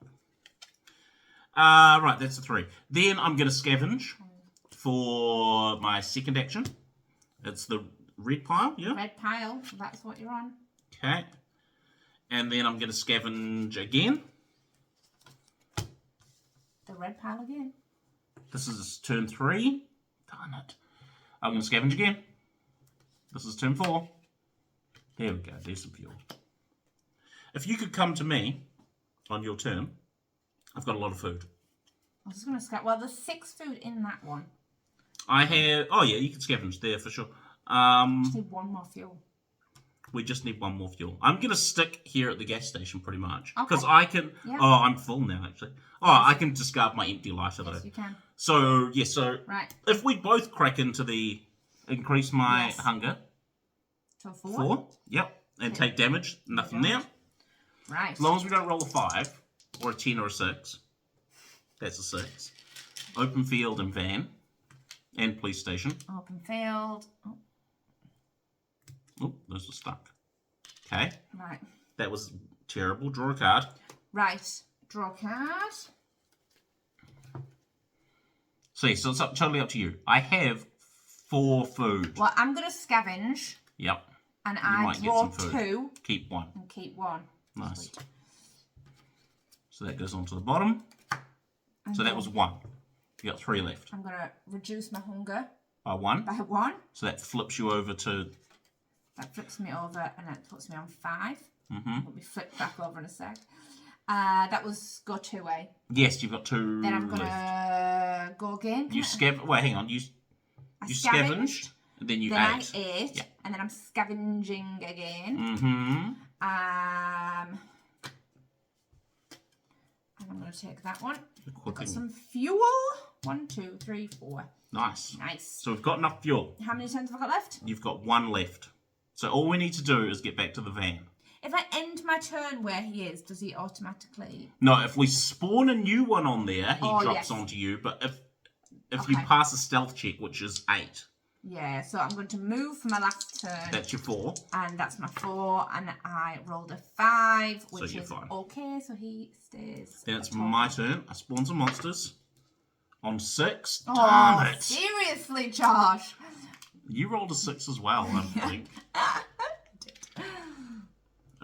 Right, that's a 3. Then I'm going to scavenge for my second action. It's the red pile, yeah? Red pile, that's what you're on. Okay. And then I'm going to scavenge again. The red pile again. This is turn 3. Darn it. I'm going to scavenge again. This is turn 4. There we go, there's some fuel. If you could come to me on your turn, I've got a lot of food. I was just going to scavenge. Well, there's 6 food in that one. I have... Oh, yeah, you can scavenge there for sure. Just need 1 more fuel. We just need 1 more fuel. I'm going to stick here at the gas station pretty much. Okay. Because I can... Yeah. Oh, I'm full now, actually. Oh, yes. I can discard my empty lighter, though. Yes, you can. So, yeah, so... Right. If we both crack into the... Increase my hunger. To 4? 4, yep. And take damage. Nothing there. Right. As long as we don't roll a 5, or a 10 or a 6. That's a 6. Open field and van. And police station. Open field. Oh. Oh, those are stuck. Okay. Right. That was terrible. Draw a card. Right. Draw a card. See, so it's totally up to you. I have 4 food. Well, I'm going to scavenge. Yep. And You I might get draw some food. 2. Keep 1. And keep 1. Nice. Sweet. So that goes on to the bottom. And so that was 1. You got 3 left. I'm going to reduce my hunger. By 1. By 1. So that flips you over to... That flips me over and that puts me on 5. Mm-hmm. Let me flip back over in a sec. That was go 2-way. Yes, you've got 2 Then I'm going left. to go again. You Wait, hang on. You scavenged, and then you then ate. I ate, yeah. And then I'm scavenging again. Mm-hmm. And I'm going to take that one. I've got some fuel. 1, 2, 3, 4. Nice. Nice. So we've got enough fuel. How many turns have I got left? You've got 1 left. So all we need to do is get back to the van. If I end my turn where he is, does he automatically... No, if we spawn a new one on there, he drops yes. onto you. But if you pass a stealth check, which is 8. Yeah, so I'm going to move for my last turn. That's your 4. And that's my 4. And I rolled a 5, which so you're is fine. okay. So he stays. Then it's my turn. I spawn some monsters. On 6. Oh, Darn it. seriously, Josh. You rolled a 6 as well, I think.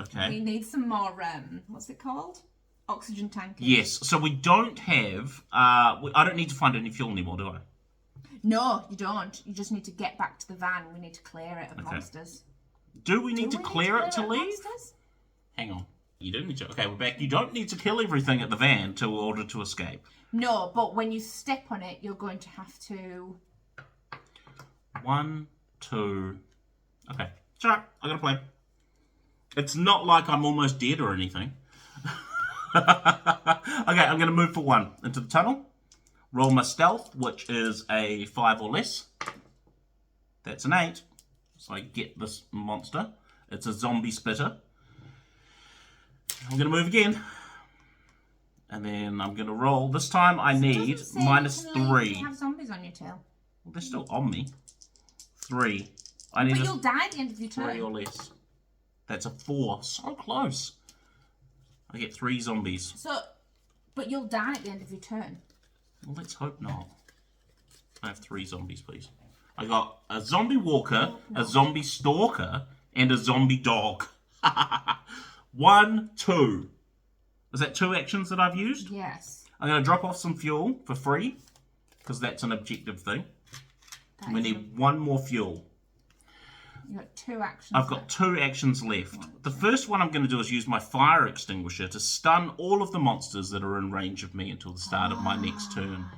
Okay. We need some more, what's it called? Oxygen tank. Yes, so we don't have, I don't need to find any fuel anymore, do I? No, you don't. You just need to get back to the van. We need to clear it of monsters. Do we need to clear it to leave? Monsters? Hang on. You do need to, okay, we're back. You don't need to kill everything at the van in order to escape. No, but when you step on it, you're going to have to... 1, 2... Okay, it's alright, I got a plan. It's not like I'm almost dead or anything. Okay, I'm going to move for 1 into the tunnel. Roll my stealth, which is a 5 or less. That's an 8. So I get this monster. It's a zombie spitter. I'm going to move again. And then I'm going to roll. This time I need -3. You have zombies on your tail. Well, they're still on me. 3. I need but you'll die at the end of your turn. 3 or less. That's a 4. So close. I get 3 zombies. So, but you'll die at the end of your turn. Well, let's hope not. I have 3 zombies, please. I got a zombie walker, a zombie stalker, and a zombie dog. 1, 2. Is that 2 actions that I've used? Yes. I'm going to drop off some fuel for free, because that's an objective thing. We need 1 more fuel. You've got 2 actions I've got 2 actions left. The first one I'm going to do is use my fire extinguisher to stun all of the monsters that are in range of me until the start of my next turn.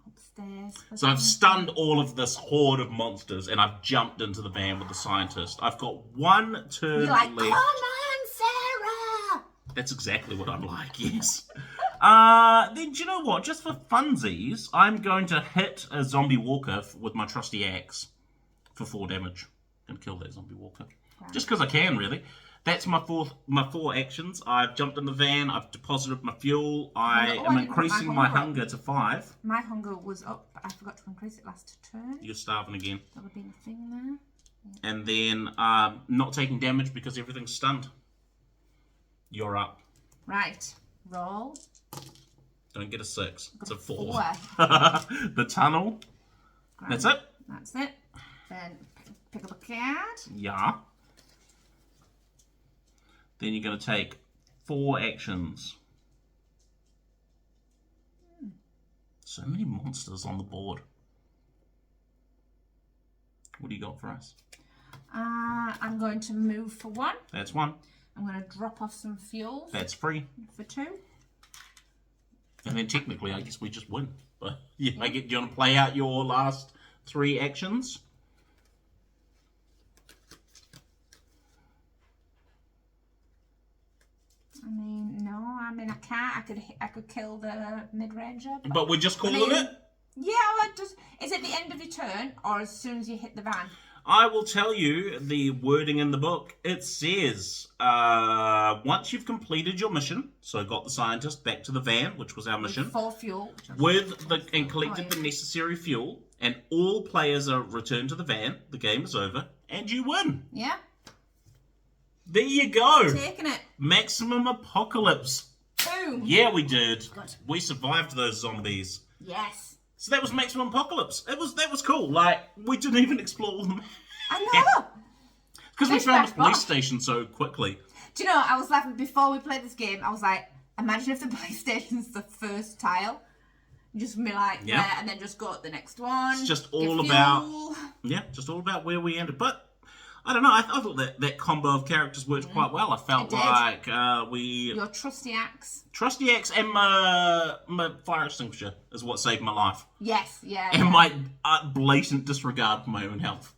Upstairs. So I've stunned all of this horde of monsters and I've jumped into the van with the scientist. I've got 1 turn You're like, left. come on, Sarah! That's exactly what I'm like, yes. Then do you know what? Just for funsies, I'm going to hit a zombie walker with my trusty axe for 4 damage. Gonna kill that zombie walker. Right. Just because I can, really. That's my four actions. I've jumped in the van. I've deposited my fuel. I am increasing my hunger to 5. My hunger was up, but I forgot to increase it last turn. You're starving again. That would be the thing there. Yeah. And then not taking damage because everything's stunned. You're up. Right. Roll. Don't get a 6. It's a 4. 4. The tunnel. Grand. That's it. That's it. Then pick up a card. Yeah. Then you're going to take 4 actions. So many monsters on the board. What do you got for us? I'm going to move for 1. That's 1. I'm going to drop off some fuel. That's free. For 2. And then technically, I guess we just win. But yeah, do you want to play out your last 3 actions? I mean, no. I mean, I can't. I could kill the mid-ranger. But we're just calling it? Yeah, well, is it the end of your turn or as soon as you hit the van? I will tell you the wording in the book. It says, once you've completed your mission, so got the scientist back to the van, which was our mission, for fuel, and collected the necessary fuel, and all players are returned to the van, the game is over, and you win. Yeah. There you go. Taking it. Maximum apocalypse. Boom. Yeah, we did. Good. We survived those zombies. Yes. So that was Maximum Apocalypse. That was cool. Like, we didn't even explore all the maps. I know. Because we found the police station so quickly. Do you know, I was laughing before we played this game. I was like, imagine if the police station's the first tile. You just be like, there, and then just go to the next one. It's just all about, just all about where we ended. But I don't know. I thought that combo of characters worked quite well. I felt like your trusty axe. Trusty axe and my fire extinguisher is what saved my life. Yes, yeah. And my blatant disregard for my own health.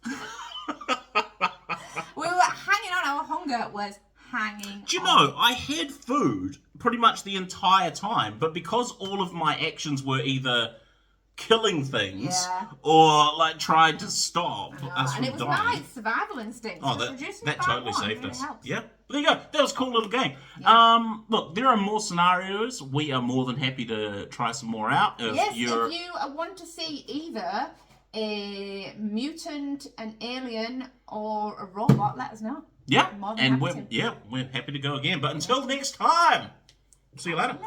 We were hanging on. Our hunger was hanging. Do you know, I had food pretty much the entire time, but because all of my actions were either killing things or like trying to stop us from dying. And it was my survival instinct. Oh, that totally saved us. Helped. Yeah. But there you go. That was a cool little game. Yeah. Look, there are more scenarios. We are more than happy to try some more out. If you want to see either a mutant, an alien, or a robot, let us know. Yeah. And we're happy to go again. But until next time, see you later.